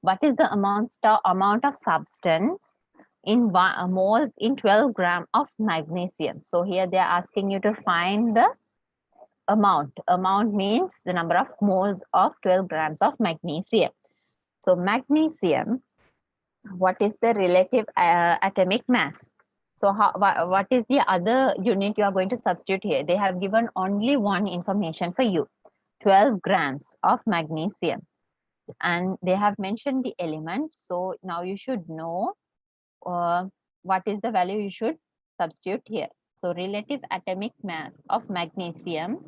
what is the amount of substance in moles in 12 gram of magnesium? So here they are asking you to find the amount. Amount means the number of moles of 12 grams of magnesium. So magnesium, what is the relative atomic mass? So what is the other unit you are going to substitute here? They have given only one information for you, 12 grams of magnesium. And they have mentioned the element. So now you should know what is the value you should substitute here. So relative atomic mass of magnesium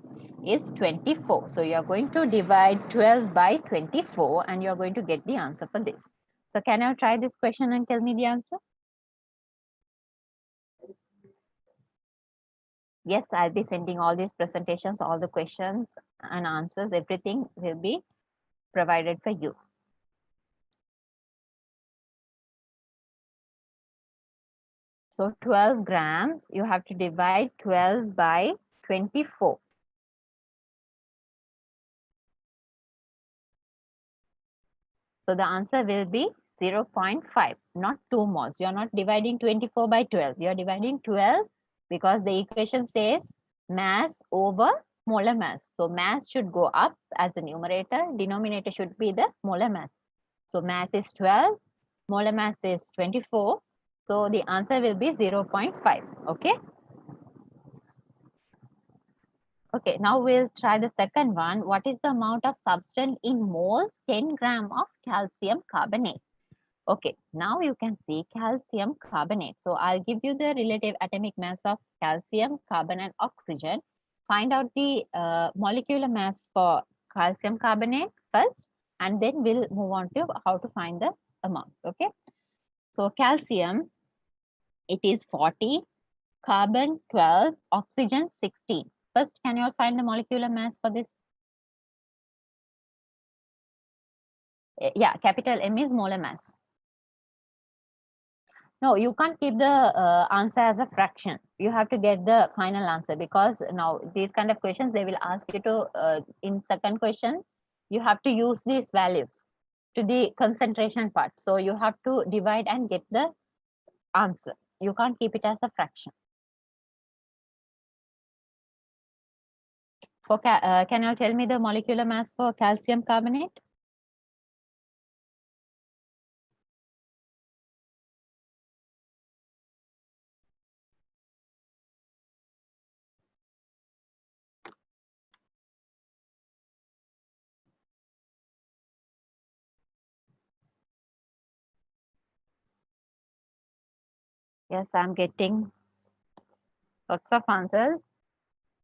is 24. So you are going to divide 12 by 24 and you are going to get the answer for this. So can you try this question and tell me the answer? Yes, I'll be sending all these presentations, all the questions and answers, everything will be provided for you. So 12 grams, you have to divide 12 by 24. So the answer will be 0.5, not 2 moles. You are not dividing 24 by 12. You are dividing 12 because the equation says mass over molar mass. So mass should go up as the numerator. Denominator should be the molar mass. So mass is 12. Molar mass is 24. So the answer will be 0.5. Okay. Okay, now we'll try the second one. What is the amount of substance in moles? 10 gram of calcium carbonate. Okay, now you can see calcium carbonate. So I'll give you the relative atomic mass of calcium, carbon and oxygen. Find out the molecular mass for calcium carbonate first, and then we'll move on to how to find the amount. Okay, so calcium, it is 40, carbon 12, oxygen 16. First, can you all find the molecular mass for this? Yeah, capital M is molar mass. No, you can't keep the answer as a fraction. You have to get the final answer because now these kind of questions, they will ask you to, in second question, you have to use these values to the concentration part. So you have to divide and get the answer. You can't keep it as a fraction. For can you tell me the molecular mass for calcium carbonate? Yes, I'm getting lots of answers.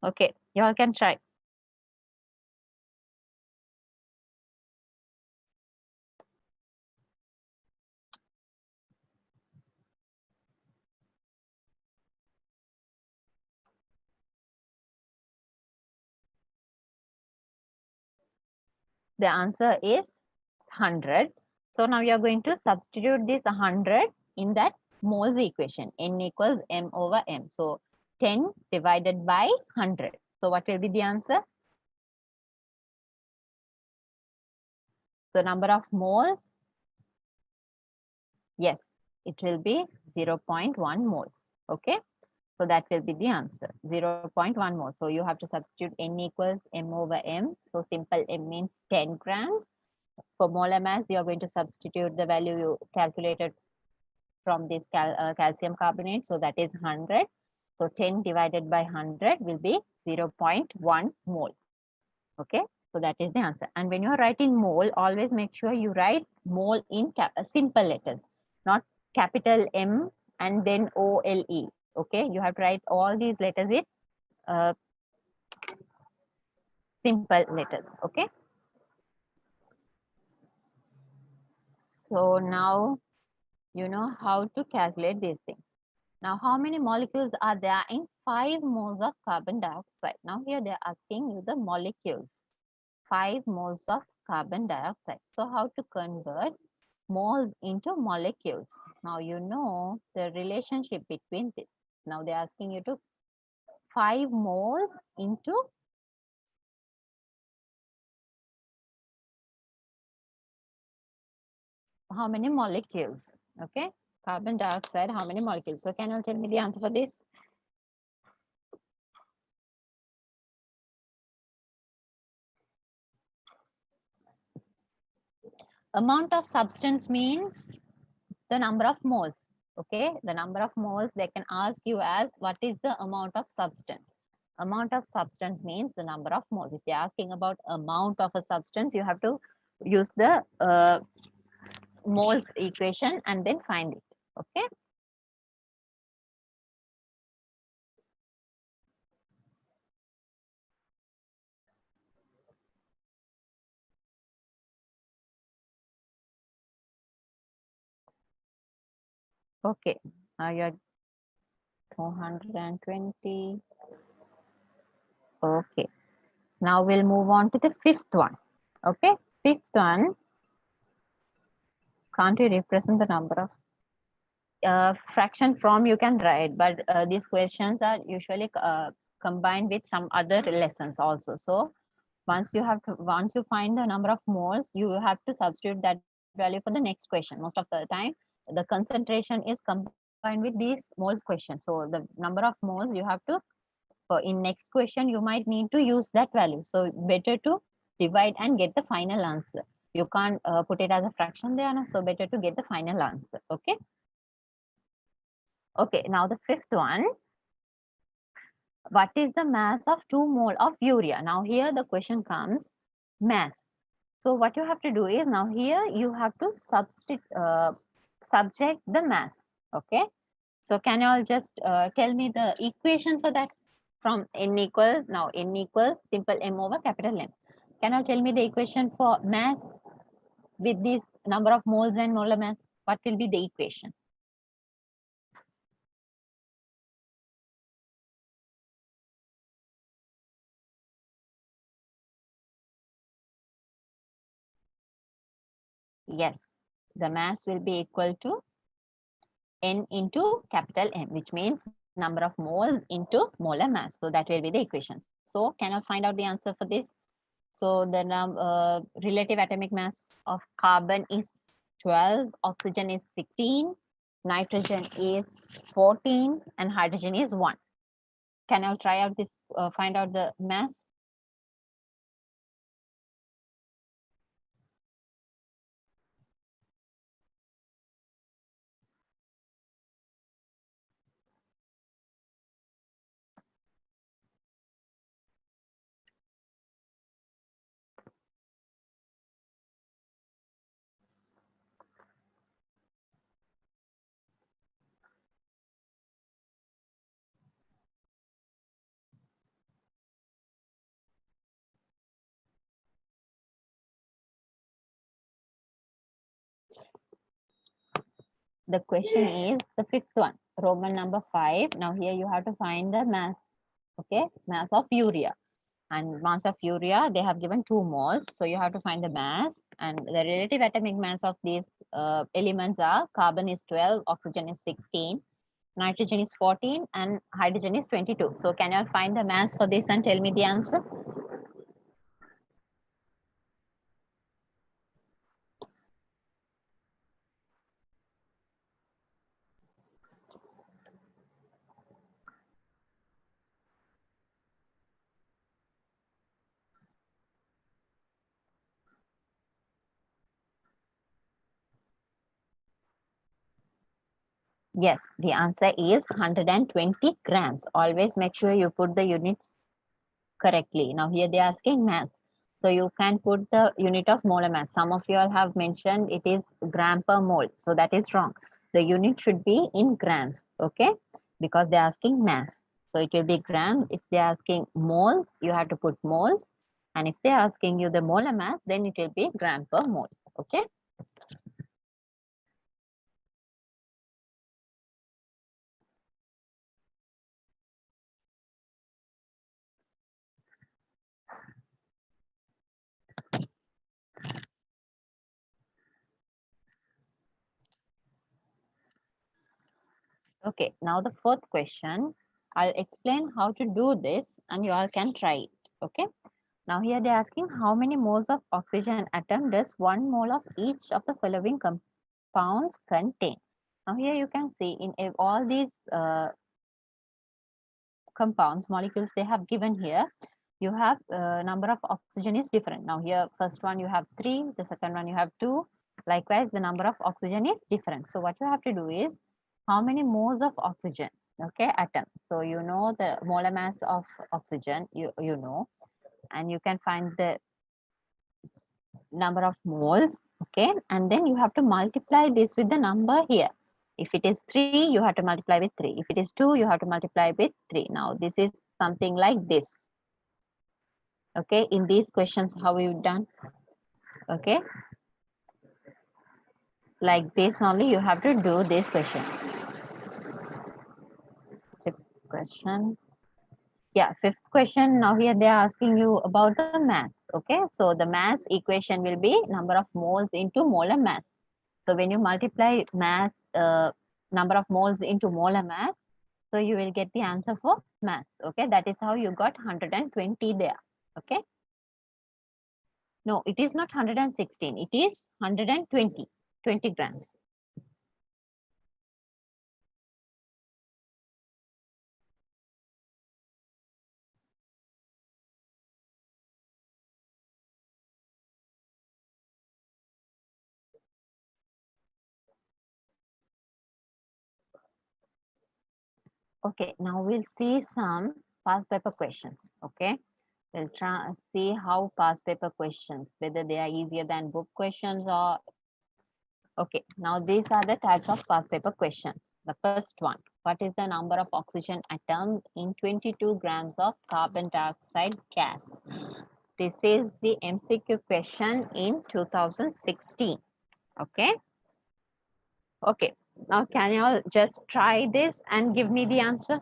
Okay, you all can try. The answer is 100. So now you are going to substitute this 100 in that moles equation. N equals M over M. So 10 divided by 100. So what will be the answer? So number of moles. Yes, it will be 0.1 moles. Okay. So that will be the answer, 0.1 mole. So you have to substitute N equals M over M. So simple M means 10 grams. For molar mass, you are going to substitute the value you calculated from this calcium carbonate. So that is 100. So 10 divided by 100 will be 0.1 mole. Okay, so that is the answer. And when you are writing mole, always make sure you write mole in simple letters, not capital M and then OLE. Okay, you have to write all these letters in simple letters. Okay. So now you know how to calculate these things. Now, how many molecules are there in 5 moles of carbon dioxide? Now, here they are asking you the molecules. 5 moles of carbon dioxide. So, how to convert moles into molecules? Now, you know the relationship between this. Now, they're asking you to 5 moles into how many molecules? Okay, carbon dioxide, how many molecules? So, can you tell me the answer for this? Amount of substance means the number of moles. Okay, the number of moles they can ask you as what is the amount of substance. Amount of substance means the number of moles. If they're asking about amount of a substance, you have to use the moles equation and then find it. Okay. Okay. Now you're 220. Okay. Now we'll move on to the fifth one. Okay. Fifth one. Can't we represent the number of fraction from you can write, but these questions are usually combined with some other lessons also. So once you find the number of moles, you have to substitute that value for the next question. Most of the time, the concentration is combined with these moles question. So the number of moles you have to, in next question, you might need to use that value. So better to divide and get the final answer. You can't put it as a fraction there, so better to get the final answer. Okay. Okay, now the fifth one. What is the mass of 2 mole of urea? Now here the question comes mass. So what you have to do is now here you have to subject the mass. Okay. So can you all just tell me the equation for that from N equals, now N equals simple M over capital M. Can you all tell me the equation for mass with this number of moles and molar mass? What will be the equation? Yes, the mass will be equal to N into capital M, which means number of moles into molar mass. So that will be the equation. So can I find out the answer for this? So the relative atomic mass of carbon is 12, oxygen is 16, nitrogen is 14, and hydrogen is 1. Can I try out this, find out the mass? The question is the fifth one, Roman number 5. Now here you have to find the mass, okay, mass of urea. And mass of urea, they have given 2 moles. So you have to find the mass, and the relative atomic mass of these elements are carbon is 12, oxygen is 16, nitrogen is 14, and hydrogen is 22. So can you find the mass for this and tell me the answer? Yes, the answer is 120 grams. Always make sure you put the units correctly. Now here they are asking mass. So you can put the unit of molar mass. Some of you all have mentioned it is gram per mole. So that is wrong. The unit should be in grams, okay? Because they're asking mass. So it will be gram. If they're asking moles, you have to put moles. And if they're asking you the molar mass, then it will be gram per mole, okay? Okay, now the fourth question. I'll explain how to do this and you all can try it. Okay. Now here they're asking how many moles of oxygen atom does 1 mole of each of the following compounds contain? Now here you can see in all these compounds, molecules they have given here, you have number of oxygen is different. Now here first one you have 3, the second one you have 2. Likewise, the number of oxygen is different. So what you have to do is how many moles of oxygen, okay, atom. So you know the molar mass of oxygen, you know, and you can find the number of moles, okay, and then you have to multiply this with the number here. If it is 3, you have to multiply with 3. If it is 2, you have to multiply with 3. Now this is something like this. Okay, in these questions how we've done, okay, like this only you have to do this question. Fifth question. Yeah, fifth question. Now here they are asking you about the mass. Okay, so the mass equation will be number of moles into molar mass. So when you multiply mass, number of moles into molar mass, so you will get the answer for mass. Okay, that is how you got 120 there. Okay. No, it is not 116. It is 120, 20 grams. Okay, now we'll see some past paper questions. Okay, we'll try see how past paper questions, whether they are easier than book questions or. Okay, now these are the types of past paper questions. The first one, what is the number of oxygen atoms in 22 grams of carbon dioxide gas? This is the MCQ question in 2016. Okay. Okay, now can you all just try this and give me the answer?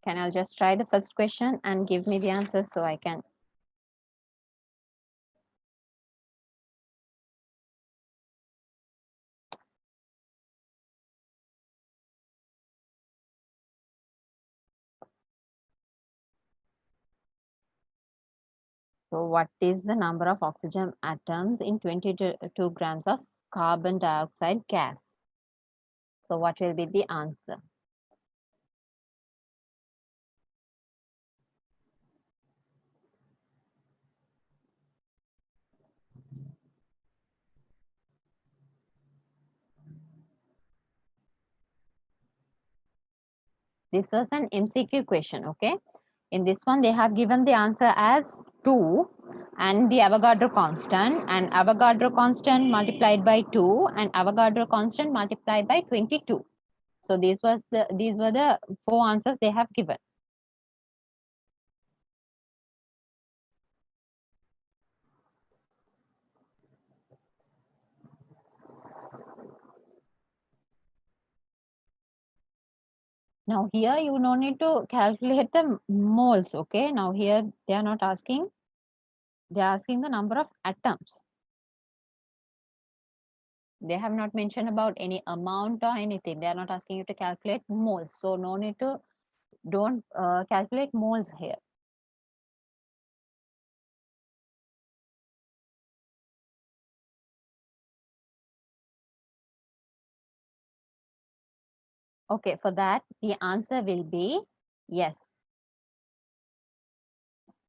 Can I just try the first question and give me the answer so I can. So what is the number of oxygen atoms in 22 grams of carbon dioxide gas? So what will be the answer? This was an MCQ question, okay? In this one, they have given the answer as 2 and the Avogadro constant, and Avogadro constant multiplied by 2 and Avogadro constant multiplied by 22. So these were the 4 answers they have given. Now here you no need to calculate the moles, okay? Now here they are not asking, they are asking the number of atoms. They have not mentioned about any amount or anything. They are not asking you to calculate moles. So no need to, don't calculate moles here. Okay, for that, the answer will be yes.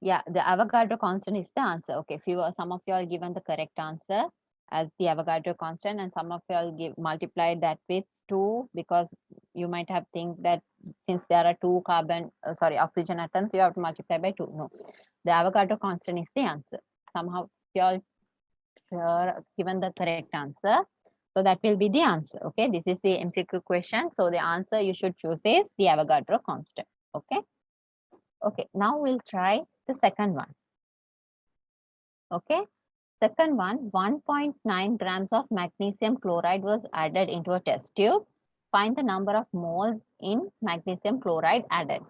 Yeah, the Avogadro constant is the answer. Okay, some of you are given the correct answer as the Avogadro constant, and some of you all multiplied that with 2 because you might have think that since there are 2 oxygen atoms, you have to multiply by 2. No, the Avogadro constant is the answer. Somehow you all given the correct answer. So that will be the answer. Okay, this is the MCQ question. So the answer you should choose is the Avogadro constant. Okay. Okay, now we'll try the second one. Okay, second one, 1.9 grams of magnesium chloride was added into a test tube. Find the number of moles in magnesium chloride added.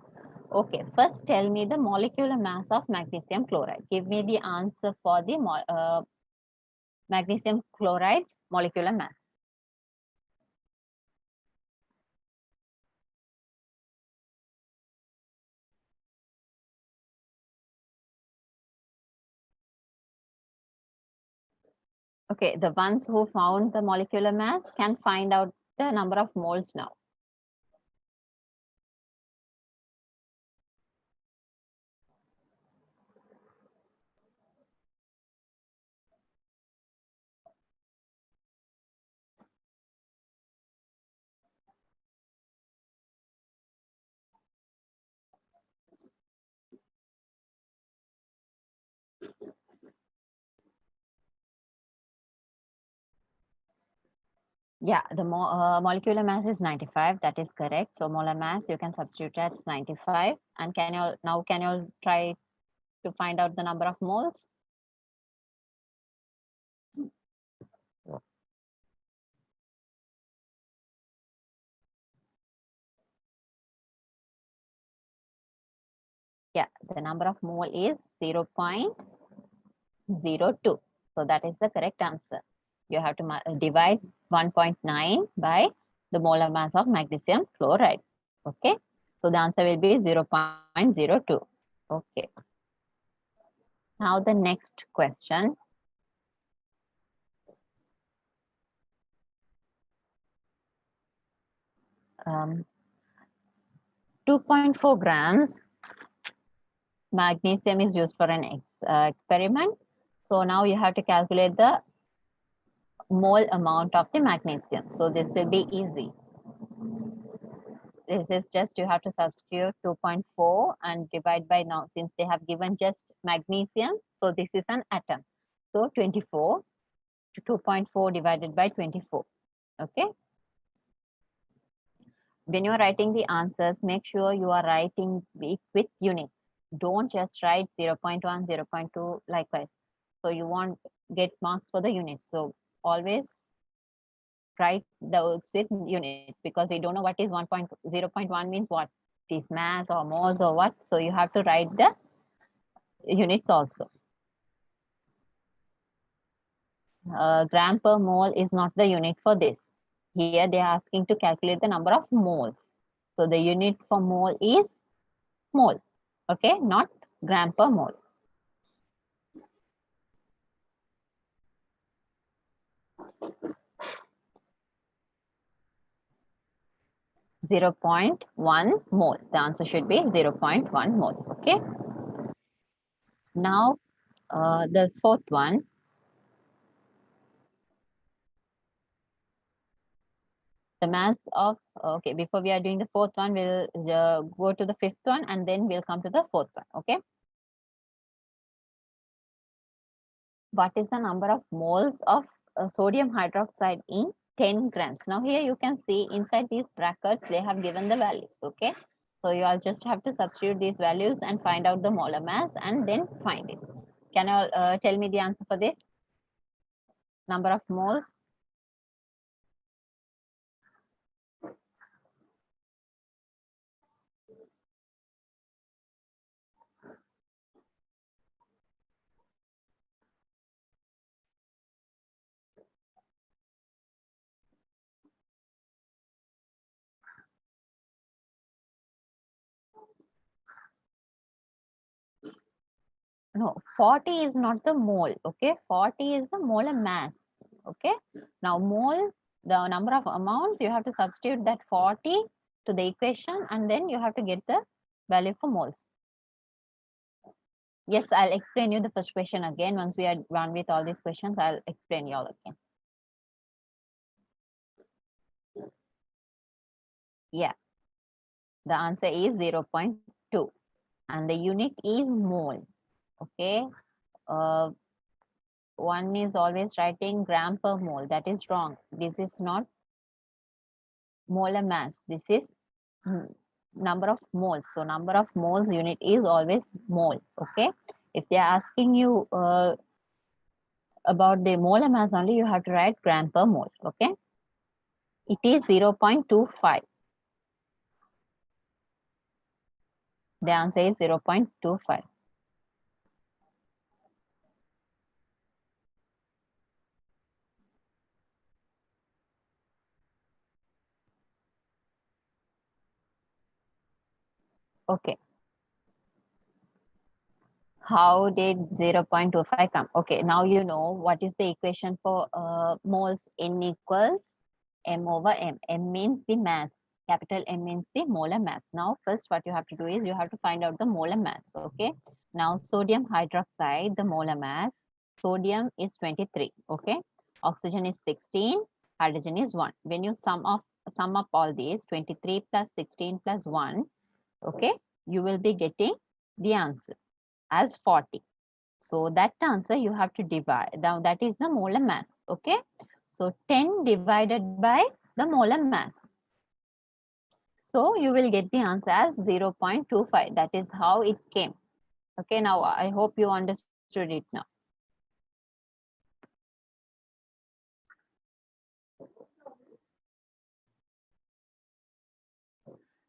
Okay, first tell me the molecular mass of magnesium chloride. Give me the answer for the magnesium chloride's molecular mass. Okay, the ones who found the molecular mass can find out the number of moles now. Yeah, the molecular mass is 95. That is correct. So molar mass you can substitute as 95. And can you try to find out the number of moles? Yeah, the number of mole is 0.02. So that is the correct answer. You have to divide 1.9 by the molar mass of magnesium chloride. Okay. So the answer will be 0.02. Okay. Now the next question. Um, 2.4 grams magnesium is used for an experiment. So now you have to calculate the mole amount of the magnesium. So this will be easy. This is just you have to substitute 2.4 and divide by now since they have given just magnesium. So this is an atom. So 24 to 2.4 divided by 24. Okay. When you are writing the answers, make sure you are writing it with units. Don't just write 0.1, 0.2 likewise. So you won't get marks for the units. So always write those with units because we don't know what is 0.1 means what is mass or moles or what. So you have to write the units also. Gram per mole is not the unit for this. Here they are asking to calculate the number of moles. So the unit for mole is mole. Okay, not gram per mole. Zero 0.1 mole. The answer should be 0.1 mole. Okay. Now the fourth one. The mass of, okay, before we are doing the fourth one, we'll go to the fifth one and then we'll come to the fourth one. Okay. What is the number of moles of sodium hydroxide in 10 grams? Now here you can see inside these brackets, they have given the values. Okay. So you all just have to substitute these values and find out the molar mass and then find it. Can you tell me the answer for this? Number of moles? No, 40 is not the mole. Okay. 40 is the molar mass. Okay. Now mole, the number of amounts, you have to substitute that 40 to the equation and then you have to get the value for moles. Yes, I'll explain you the first question again. Once we are done with all these questions, I'll explain you all again. Yeah, the answer is 0.2 and the unit is mole. Okay. One is always writing gram per mole. That is wrong. This is not molar mass. This is number of moles. So number of moles unit is always mole. Okay. If they are asking you about the molar mass only, you have to write gram per mole. Okay. It is 0.25. The answer is 0.25. Okay. How did 0.25 come? Okay, now you know what is the equation for moles. N equals M over M. M means the mass. Capital M means the molar mass. Now, first what you have to do is you have to find out the molar mass. Okay. Now, sodium hydroxide, the molar mass, sodium is 23. Okay. Oxygen is 16. Hydrogen is 1. When you sum up all these, 23 plus 16 plus 1, okay, you will be getting the answer as 40. So that answer you have to divide. Now that is the molar mass. Okay. So 10 divided by the molar mass. So you will get the answer as 0.25. That is how it came. Okay. Now I hope you understood it now.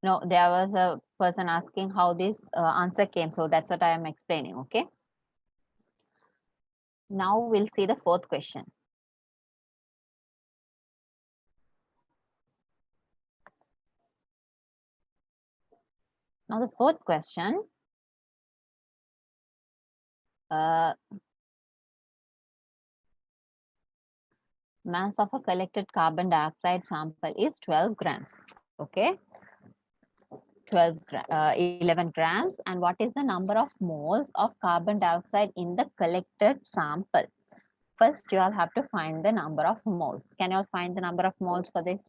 No, there was a person asking how this answer came. So that's what I am explaining. Okay. Now we'll see the fourth question. Now the fourth question. Mass of a collected carbon dioxide sample is 12 grams. Okay. 11 grams. And what is the number of moles of carbon dioxide in the collected sample? First, you all have to find the number of moles. Can you all find the number of moles for this?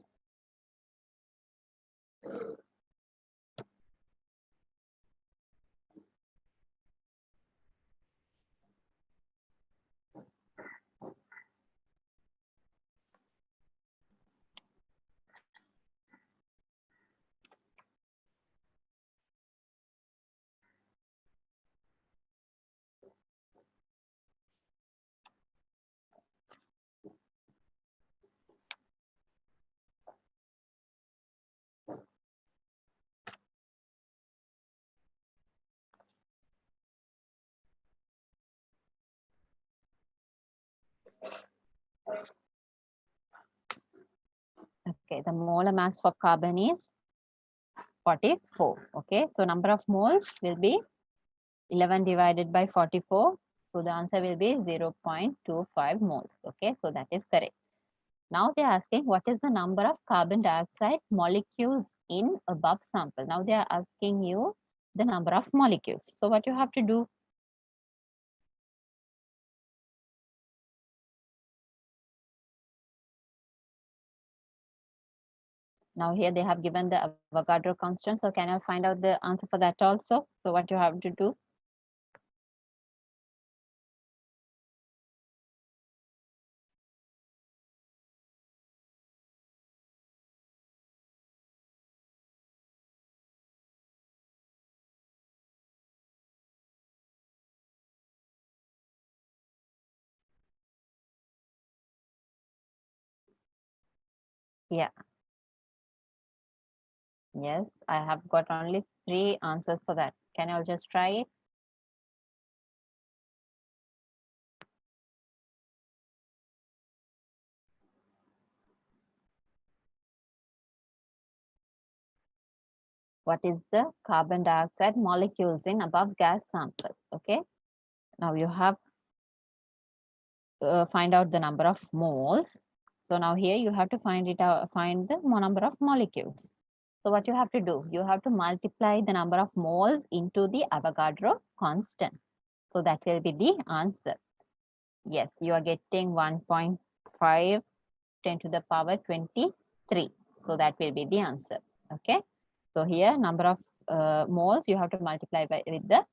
Okay, the molar mass for carbon is 44. Okay, so number of moles will be 11 divided by 44. So the answer will be 0.25 moles. Okay, so that is correct. Now they're asking what is the number of carbon dioxide molecules in above sample. Now they are asking you the number of molecules. So what you have to do? Now here they have given the Avogadro constant. So can you find out the answer for that also? So what you have to do? Yeah. Yes, I have got only 3 answers for that. Can you all just try it? What is the carbon dioxide molecules in above gas sample? Okay. Now you have find out the number of moles. So now here you have to find it out, find the number of molecules. So what you have to do, you have to multiply the number of moles into the Avogadro constant. So that will be the answer. Yes, you are getting 1.5 10 to the power 23. So that will be the answer. Okay. So here number of moles you have to multiply by with the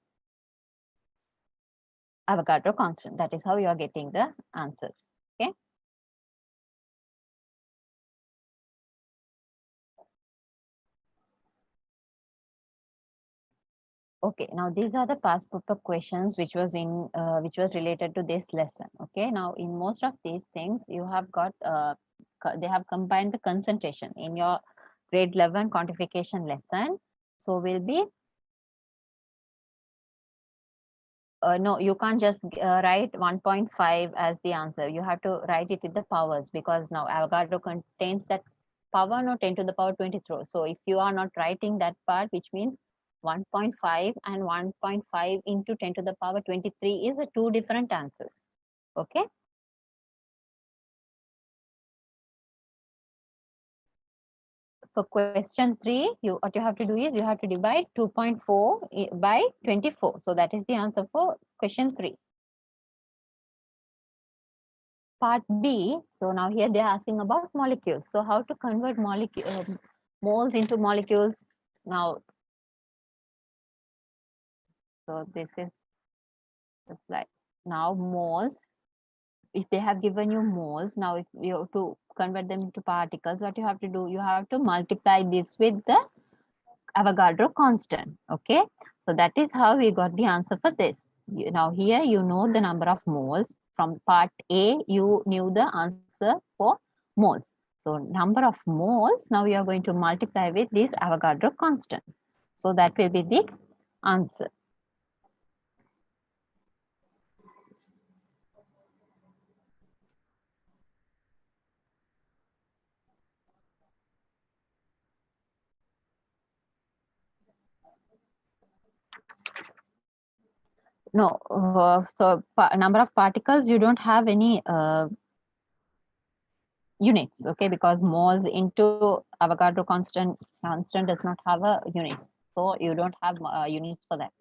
Avogadro constant. That is how you are getting the answers. Okay. Okay, now these are the past paper questions which was related to this lesson. Okay, now in most of these things you have got they have combined the concentration in your grade 11 quantification lesson. So we'll be no, you can't just write 1.5 as the answer. You have to write it with the powers, because now Avogadro contains that power, no, 10 to the power 23. So if you are not writing that part, which means 1.5 and 1.5 into 10 to the power 23 is two different answers. Okay. For question 3, what you have to do is you have to divide 2.4 by 24. So that is the answer for question 3. Part B, so now here they are asking about molecules. So how to convert moles into molecules. Now, so this is the slide. Now moles, if they have given you moles, now if you have to convert them into particles, what you have to do, you have to multiply this with the Avogadro constant. Okay, so that is how we got the answer for this. Now here you know the number of moles. From part A, you knew the answer for moles. So number of moles, now you are going to multiply with this Avogadro constant. So that will be the answer. No, so number of particles, you don't have any units, okay, because moles into Avogadro constant does not have a unit. So you don't have units for that.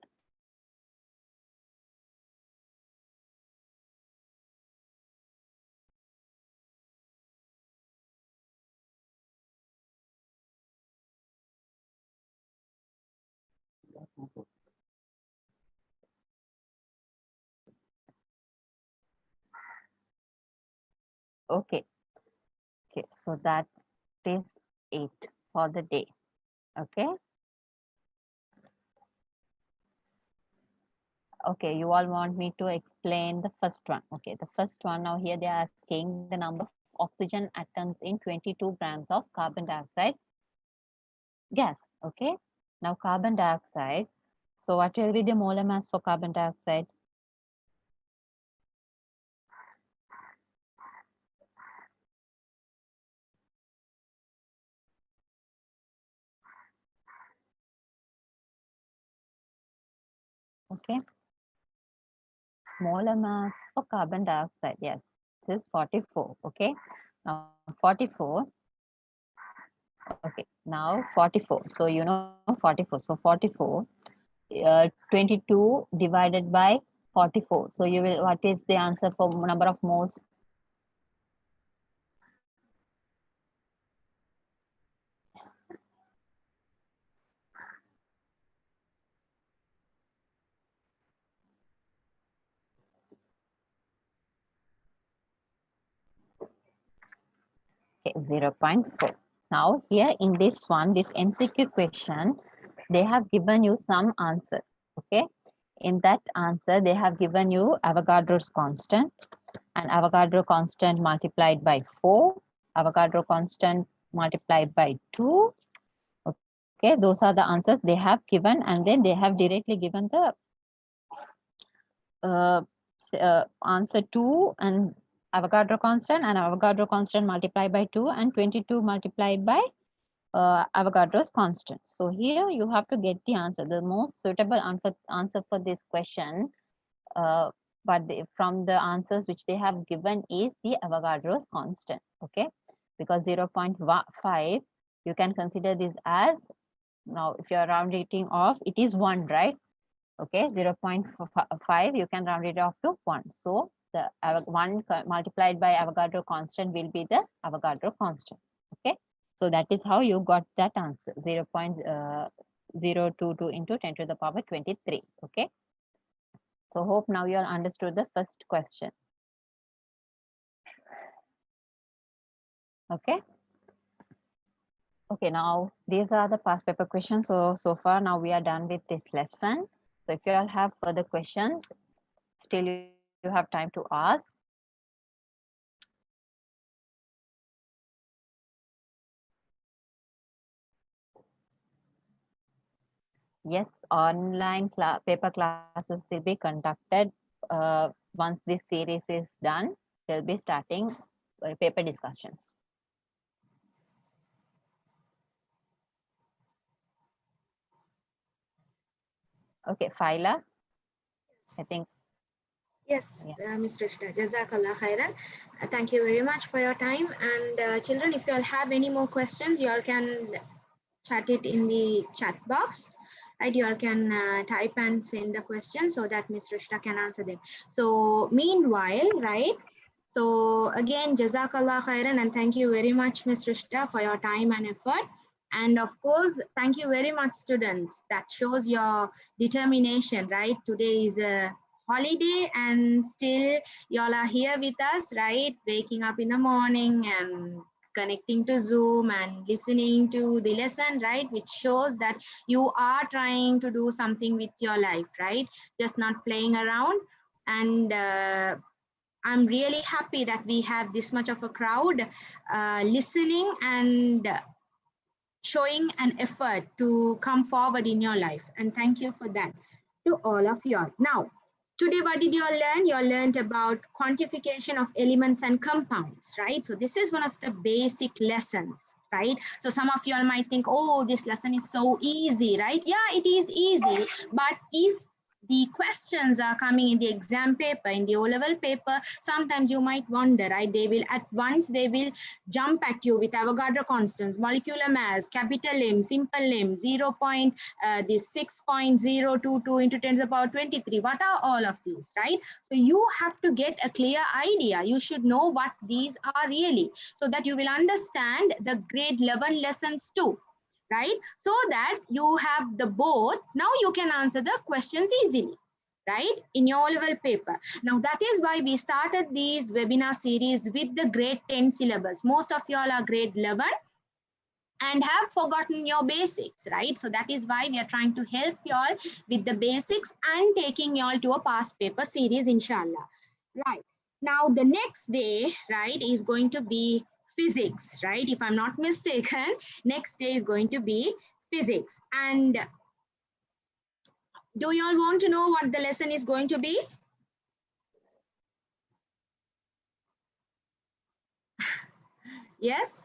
Okay. Okay, so that is 8 for the day. Okay. Okay, you all want me to explain the first one. Okay, the first one, now here they are asking the number of oxygen atoms in 22 grams of carbon dioxide gas. Okay, now carbon dioxide. So what will be the molar mass for carbon dioxide? Okay, molar mass for carbon dioxide, yes, this is 44. Okay, now 44. Okay, now 44. So you know 44. So 44, 22 divided by 44. So you will, what is the answer for number of moles? Okay, 0.4. Now here in this one, this MCQ question, they have given you some answer. Okay, in that answer, they have given you Avogadro's constant, and Avogadro constant multiplied by 4, Avogadro constant multiplied by 2. Okay, those are the answers they have given, and then they have directly given the answer 2 and Avogadro constant multiplied by 2 and 22 multiplied by Avogadro's constant. So here you have to get the answer. The most suitable answer for this question, from the answers which they have given, is the Avogadro's constant. Okay, because 0.5, you can consider this as, now if you are rounding off, it is 1, right? Okay, 0.5, you can round it off to 1. So the 1 multiplied by Avogadro constant will be the Avogadro constant. Okay, so that is how you got that answer, 0.022 into 10 to the power 23. Okay, so hope now you all understood the first question. Okay. Okay, now these are the past paper questions. So far now we are done with this lesson. So if you all have further questions, still you have time to ask. Yes, online paper classes will be conducted once this series is done. We'll be starting paper discussions. Okay, Faila, I think. Yes, Yeah. Mr. Shta, Jazakallah khairan. Thank you very much for your time. And children, if you all have any more questions, you all can chat it in the chat box. Right, you all can type and send the question so that Mr. Shta can answer them. So meanwhile, right, so again, Jazakallah khairan, and thank you very much, Mr. Shta, for your time and effort. And of course, thank you very much, students. That shows your determination, right? Today is a holiday and still y'all are here with us, right? Waking up in the morning and connecting to Zoom and listening to the lesson, right? Which shows that you are trying to do something with your life, right? Just not playing around. And I'm really happy that we have this much of a crowd listening and showing an effort to come forward in your life. And thank you for that to all of you all. Now, today, what did you all learn? You all learned about quantification of elements and compounds, right? So this is one of the basic lessons, right? So some of you all might think, oh, this lesson is so easy, right? Yeah, it is easy. But if the questions are coming in the exam paper, in the O-level paper, sometimes you might wonder, right? They will at once, they will jump at you with Avogadro constants, molecular mass, capital M, simple M, 6.022 into 10 to the power 23. What are all of these, right? So you have to get a clear idea. You should know what these are really, so that you will understand the grade 11 lessons too, right? So that you have the both. Now you can answer the questions easily, right, in your level paper. Now that is why we started these webinar series with the grade 10 syllabus. Most of y'all are grade 11 and have forgotten your basics, right? So that is why we are trying to help y'all with the basics and taking y'all to a past paper series, inshallah. Right. Now the next day, right, is going to be physics, right? If I'm not mistaken, next day is going to be physics. And do you all want to know what the lesson is going to be? Yes?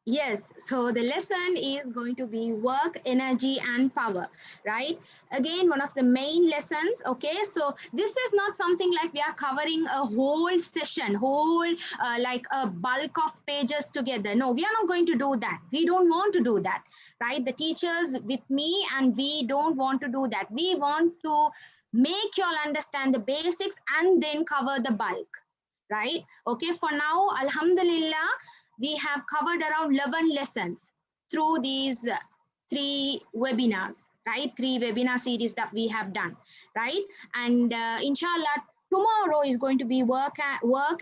Yes, so the lesson is going to be work, energy, and power, right? Again, one of the main lessons, okay? So this is not something like we are covering a whole session, like a bulk of pages together. No, we are not going to do that. We don't want to do that, right? The teachers with me and we don't want to do that. We want to make you all understand the basics and then cover the bulk, right? Okay, for now, Alhamdulillah, we have covered around 11 lessons through these 3 webinars, right? 3 webinar series that we have done, right? And inshallah, tomorrow is going to be work,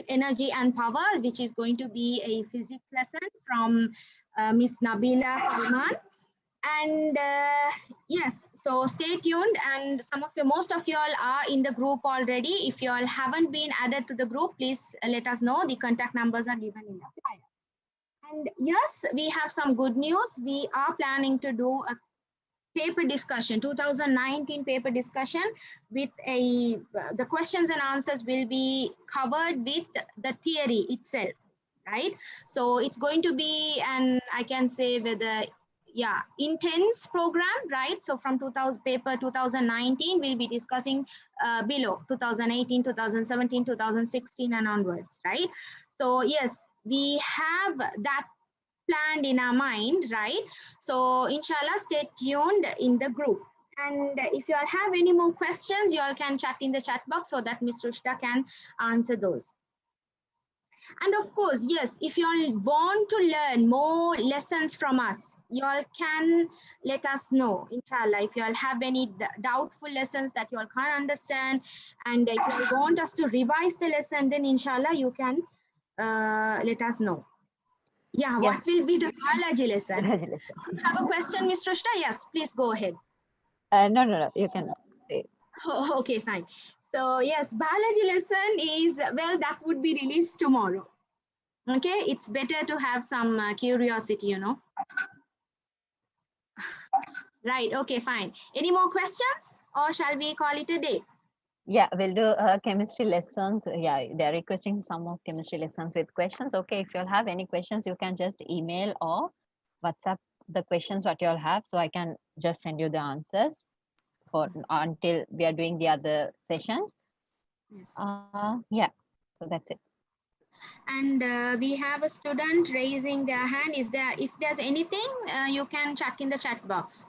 energy, and power, which is going to be a physics lesson from Miss Nabila Salman. And yes, so stay tuned. And most of you all are in the group already. If you all haven't been added to the group, please let us know. The contact numbers are given in the flyer. And yes, we have some good news. We are planning to do a paper discussion, 2019 paper discussion with the questions and answers will be covered with the theory itself, right? So it's going to be, and I can say with the intense program, right? So from 2019, we'll be discussing below 2018, 2017, 2016 and onwards, right? So yes, we have that planned in our mind, right? So inshallah, stay tuned in the group. And if you all have any more questions, you all can chat in the chat box so that Ms. Rushda can answer those. And of course, yes, if you all want to learn more lessons from us, you all can let us know, inshallah. If you all have any doubtful lessons that you all can't understand, and if you all want us to revise the lesson, then inshallah, you can let us know. Yeah, what will be the biology lesson? You have a question, Ms. Rushda? Yes, please go ahead. No, you can say. Oh, okay, fine. So yes, biology lesson is, well, that would be released tomorrow. Okay, it's better to have some curiosity, you know. Right. Okay, fine. Any more questions or shall we call it a day? Yeah, we'll do chemistry lessons. Yeah, they're requesting some of chemistry lessons with questions. Okay, if you'll have any questions, you can just email or WhatsApp the questions what you'll have, so I can just send you the answers for until we are doing the other sessions. Yes. Yeah, so that's it. And we have a student raising their hand. Is there, if there's anything, you can check in the chat box.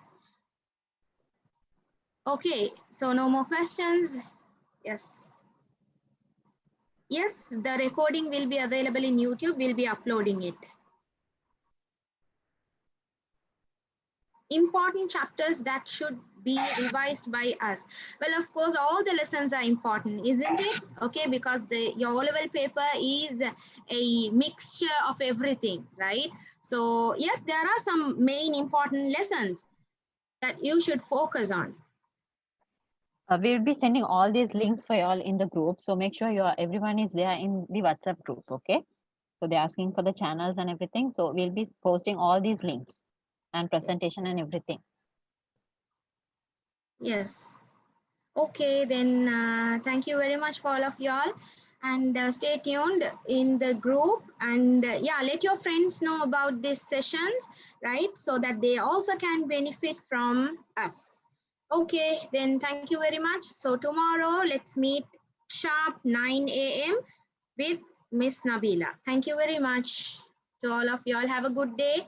Okay, so no more questions. Yes. Yes, the recording will be available in YouTube. We'll be uploading it. Important chapters that should be revised by us. Well, of course, all the lessons are important, isn't it? Okay, because your O-level paper is a mixture of everything, right? So yes, there are some main important lessons that you should focus on. We'll be sending all these links for you all in the group, so make sure everyone is there in the WhatsApp group. Okay, so they're asking for the channels and everything, so we'll be posting all these links and presentation and everything. Yes. Okay, then thank you very much for all of y'all, and stay tuned in the group, and yeah, let your friends know about these sessions, right? So that they also can benefit from us. Okay, then thank you very much. So tomorrow, let's meet sharp 9 a.m. with Miss Nabila. Thank you very much to all of y'all. Have a good day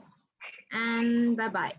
and bye-bye.